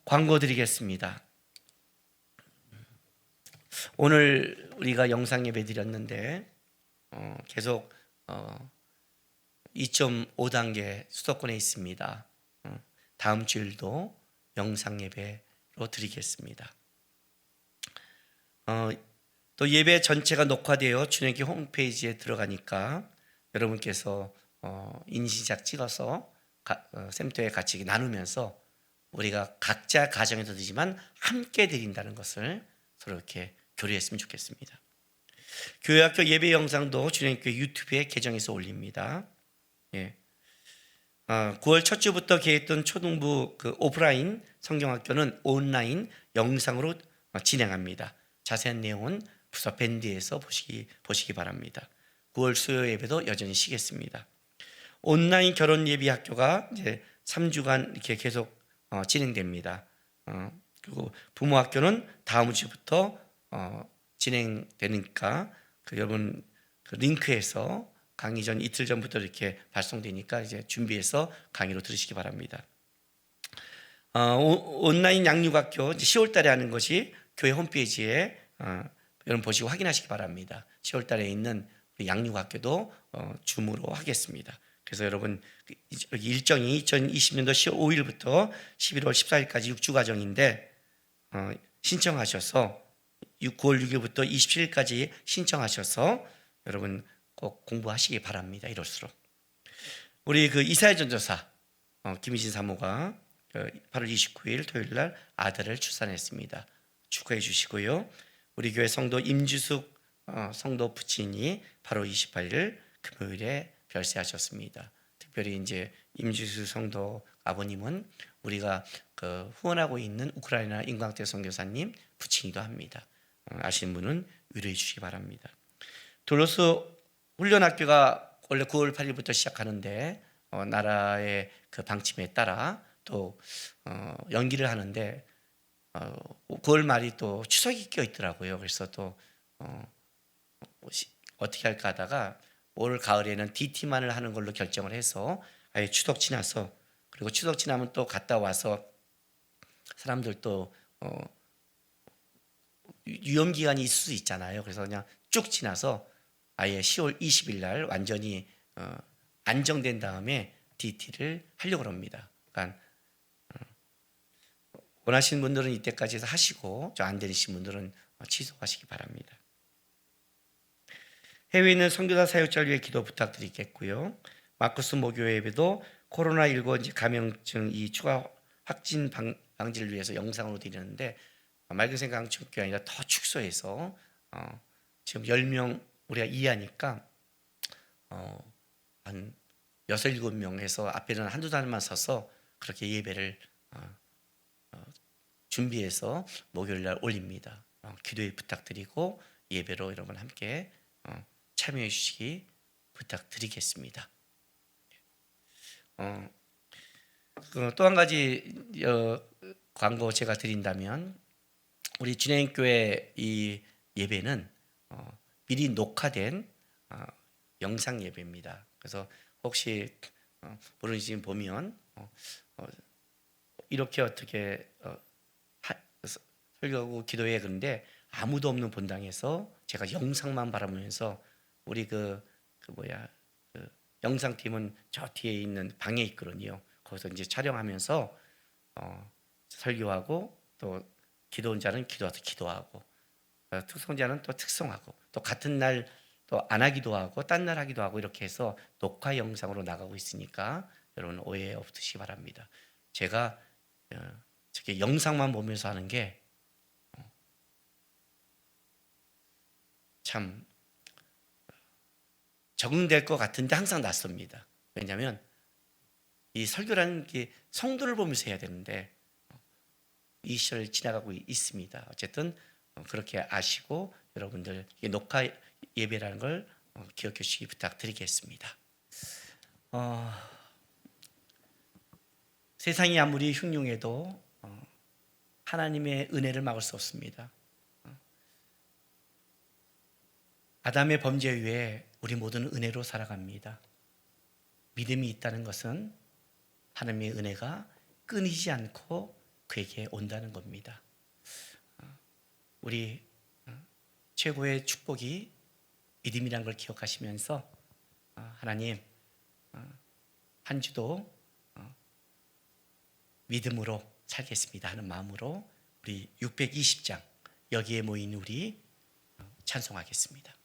광고 드리겠습니다. 오늘 우리가 영상 예배 드렸는데 계속 2.5단계 수도권에 있습니다. 다음 주일도 영상 예배로 드리겠습니다. 또 예배 전체가 녹화되어 준행기 홈페이지에 들어가니까 여러분께서 인증샷 찍어서 샘터에 같이 나누면서 우리가 각자 가정에서 드리지만 함께 드린다는 것을 서로 이렇게 교류했으면 좋겠습니다. 교회학교 예배 영상도 준행교회 유튜브에 계정에서 올립니다. 예. 9월 첫 주부터 계획했던 초등부 그 오프라인 성경학교는 온라인 영상으로 진행합니다. 자세한 내용은 부서 밴드에서 보시기 바랍니다. 9월 수요 예배도 여전히 쉬겠습니다. 온라인 결혼 예비 학교가 이제 3주간 이렇게 계속 진행됩니다. 그리고 부모 학교는 다음 주부터 진행되니까 여러분 그 링크에서 강의 전 이틀 전부터 이렇게 발송되니까 이제 준비해서 강의로 들으시기 바랍니다. 온라인 양육학교 10월 달에 하는 것이 교회 홈페이지에 여러분 보시고 확인하시기 바랍니다. 10월 달에 있는 양육학교도 줌으로 하겠습니다. 그래서 여러분 여기 일정이 2020년도 10월 5일부터 11월 14일까지 6주 과정인데 신청하셔서 9월 6일부터 27일까지 신청하셔서 여러분 꼭 공부하시기 바랍니다. 이럴수록 우리 그 이사야 전도사 김희진 사모가 8월 29일 토요일 날 아들을 출산했습니다. 축하해 주시고요. 우리 교회 성도 임주숙 성도 부친이 8월 28일 금요일에 별세하셨습니다. 특별히 이제 임주숙 성도 아버님은 우리가 그 후원하고 있는 우크라이나 임광태 선교사님 부친이기도 합니다. 아시는 분은 위로해 주시기 바랍니다. 돌로스 훈련학교가 원래 9월 8일부터 시작하는데 나라의 그 방침에 따라 또 연기를 하는데 9월 말이 또 추석이 껴 있더라고요. 그래서 또 어떻게 할까 하다가 올 가을에는 DT만을 하는 걸로 결정을 해서 아예 추석 지나서, 그리고 추석 지나면 또 갔다 와서 사람들 또 위험 기간이 있을 수 있잖아요. 그래서 그냥 쭉 지나서 아예 10월 20일 날 완전히 안정된 다음에 DT를 하려고 합니다. 그러니까 원하시는 분들은 이때까지 해서 하시고 안 되신 분들은 취소하시기 바랍니다. 해외에 있는 선교사 사역자를 위해 기도 부탁드리겠고요. 마쿠스 모교회 예배도 코로나19 이제 감염증 이 추가 확진 방지를 위해서 영상으로 드리는데 맑은 생각 강축교회 아니라 더 축소해서 지금 10명 우리가 이해하니까 한 6, 7명 해서 앞에는 한두 달만 서서 그렇게 예배를 준비해서 목요일 날 올립니다. 기도에 부탁드리고 예배로 여러분 함께 참여해 주시기 부탁드리겠습니다. 또 한 가지 광고 제가 드린다면, 우리 진행교회 이 예배는 미리 녹화된 영상 예배입니다. 그래서 혹시 모르시는 보면 이렇게 어떻게 설교하고 기도해, 그런데 아무도 없는 본당에서 제가 영상만 바라보면서 우리 그 영상팀은 저 뒤에 있는 방에 있거든요. 거기서 이제 촬영하면서 설교하고 또 기도원자는 기도와서 기도하고 특성자는 또 특성하고 또 같은 날 또 안 하기도 하고 딴 날 하기도 하고 이렇게 해서 녹화 영상으로 나가고 있으니까 여러분 오해 없으시기 바랍니다. 제가 저렇게 영상만 보면서 하는 게 참 적응될 것 같은데 항상 낯섭니다. 왜냐하면 이 설교라는 게 성도를 보면서 해야 되는데 이 시절을 지나가고 있습니다. 어쨌든 그렇게 아시고 여러분들 녹화 예배라는 걸 기억해 주시기 부탁드리겠습니다. 세상이 아무리 흉흉해도 하나님의 은혜를 막을 수 없습니다. 아담의 범죄 후에 우리 모두는 은혜로 살아갑니다. 믿음이 있다는 것은 하나님의 은혜가 끊이지 않고 그에게 온다는 겁니다. 우리 최고의 축복이 믿음이라는 걸 기억하시면서 하나님 한 주도 믿음으로 살겠습니다 하는 마음으로 우리 620장 여기에 모인 우리 찬송하겠습니다.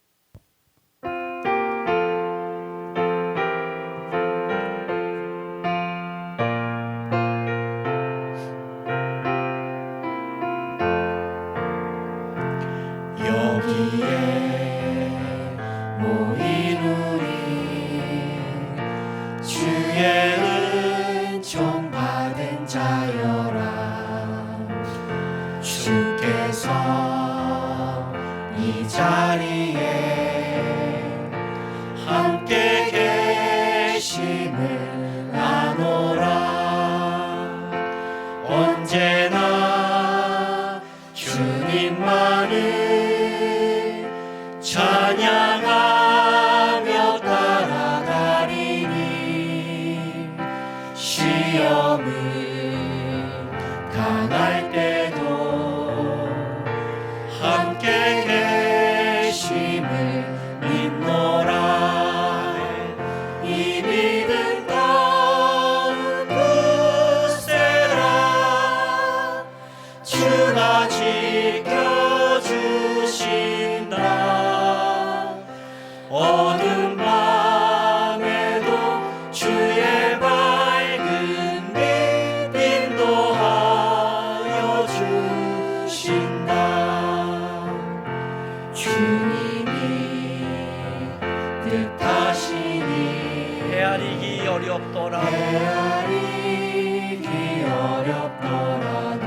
뜻하시니
헤아리기 어렵더라도
헤아리기 어렵더라도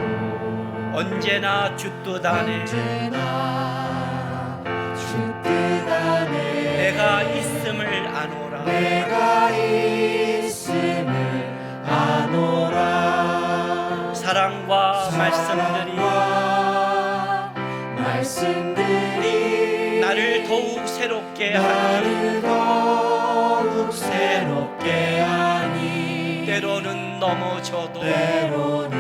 언제나 주 뜻 안에
언제나 주 뜻 안에
내가 있음을 아노라.
내가 있음을 아노라.
사랑과
말씀들이
나를 더욱 새롭게 하니
나를 더욱 새롭게 하니
때로는 넘어져도
때로는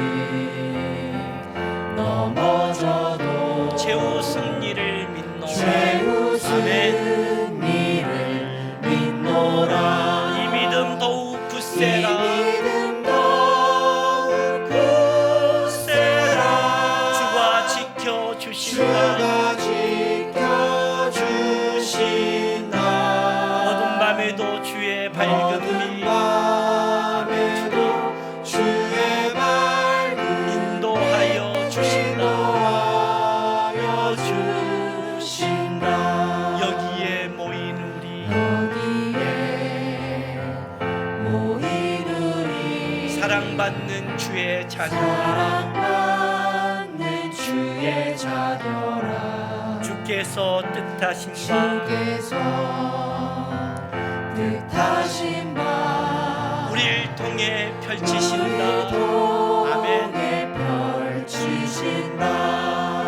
넘어져도
최후 승리를 믿노라.
최후
아멘.
승리를 믿노라.
이 믿음 더욱
이
굳세라.
믿음 더욱 굳세라.
주가 지켜주신다.
주가 지켜주신다.
어둠 밤에도 주의 밝음이
밤에도 주의 밝음
인도하여 주신다.
인도하여 주신다.
여기에 모인 우리
여기에 모인 우리
사랑받는 주의 자녀라.
사랑받는 주의 자녀라.
주께서 뜻하신 바
주께서 뜻하신 바
우리를 통해 펼치신다. 아멘.
통해 펼치신다.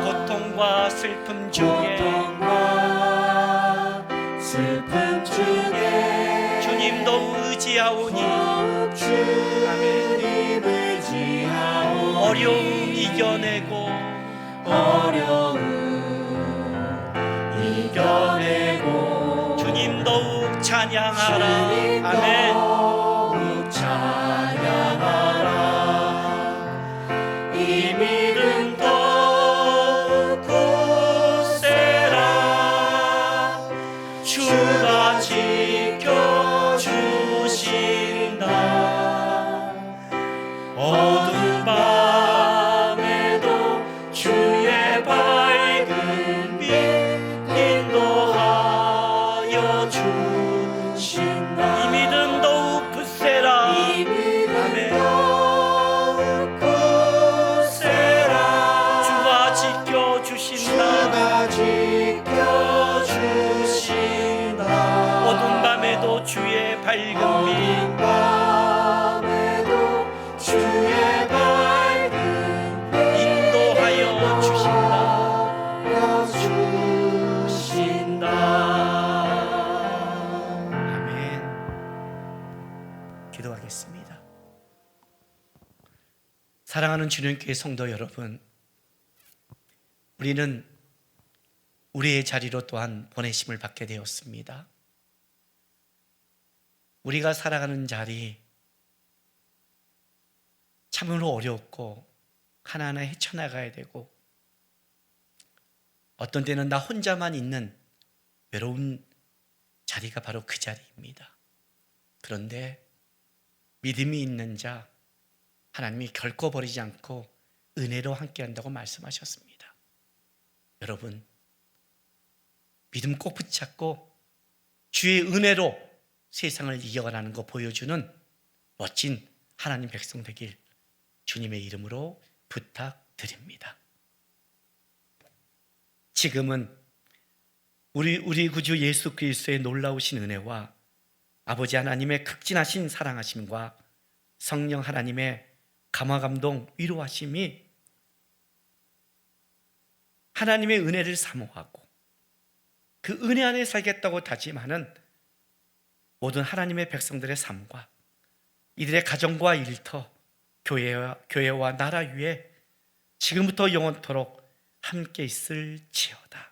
고통과 슬픔 중에
고통과 슬픔 중에
주님도 의지하오니
주님 의지하오니
어려움 이겨내고
어려움 이겨내고
주님 더욱 찬양하라.
주님
아멘.
더욱 찬양하라. 이 믿음 더욱 굳세라. 주가 지켜주신다. 어두운 밤에도 주의 밝음이 인도하여 주신다.
이 믿음 더욱 굳세라.
이 믿음
아멘.
더욱 굳세라.
주가 지켜주신다.
주가 지켜주신다.
어두운 밤에도 주의 밝음이
어두운 밤에도 주의 밝음
인도하여 주신다. 아멘. 기도하겠습니다. 사랑하는 주님교회 성도 여러분, 우리는 우리의 자리로 또한 보내심을 받게 되었습니다. 우리가 살아가는 자리 참으로 어렵고 하나하나 헤쳐나가야 되고 어떤 때는 나 혼자만 있는 외로운 자리가 바로 그 자리입니다. 그런데 믿음이 있는 자 하나님이 결코 버리지 않고 은혜로 함께한다고 말씀하셨습니다. 여러분 믿음 꼭 붙잡고 주의 은혜로 세상을 이겨가라는 거 보여주는 멋진 하나님 백성 되길 주님의 이름으로 부탁드립니다. 지금은 우리 구주 예수 그리스도의 놀라우신 은혜와 아버지 하나님의 극진하신 사랑하심과 성령 하나님의 감화감동 위로하심이 하나님의 은혜를 사모하고 그 은혜 안에 살겠다고 다짐하는 모든 하나님의 백성들의 삶과 이들의 가정과 일터, 교회와 나라 위에 지금부터 영원토록 함께 있을지어다.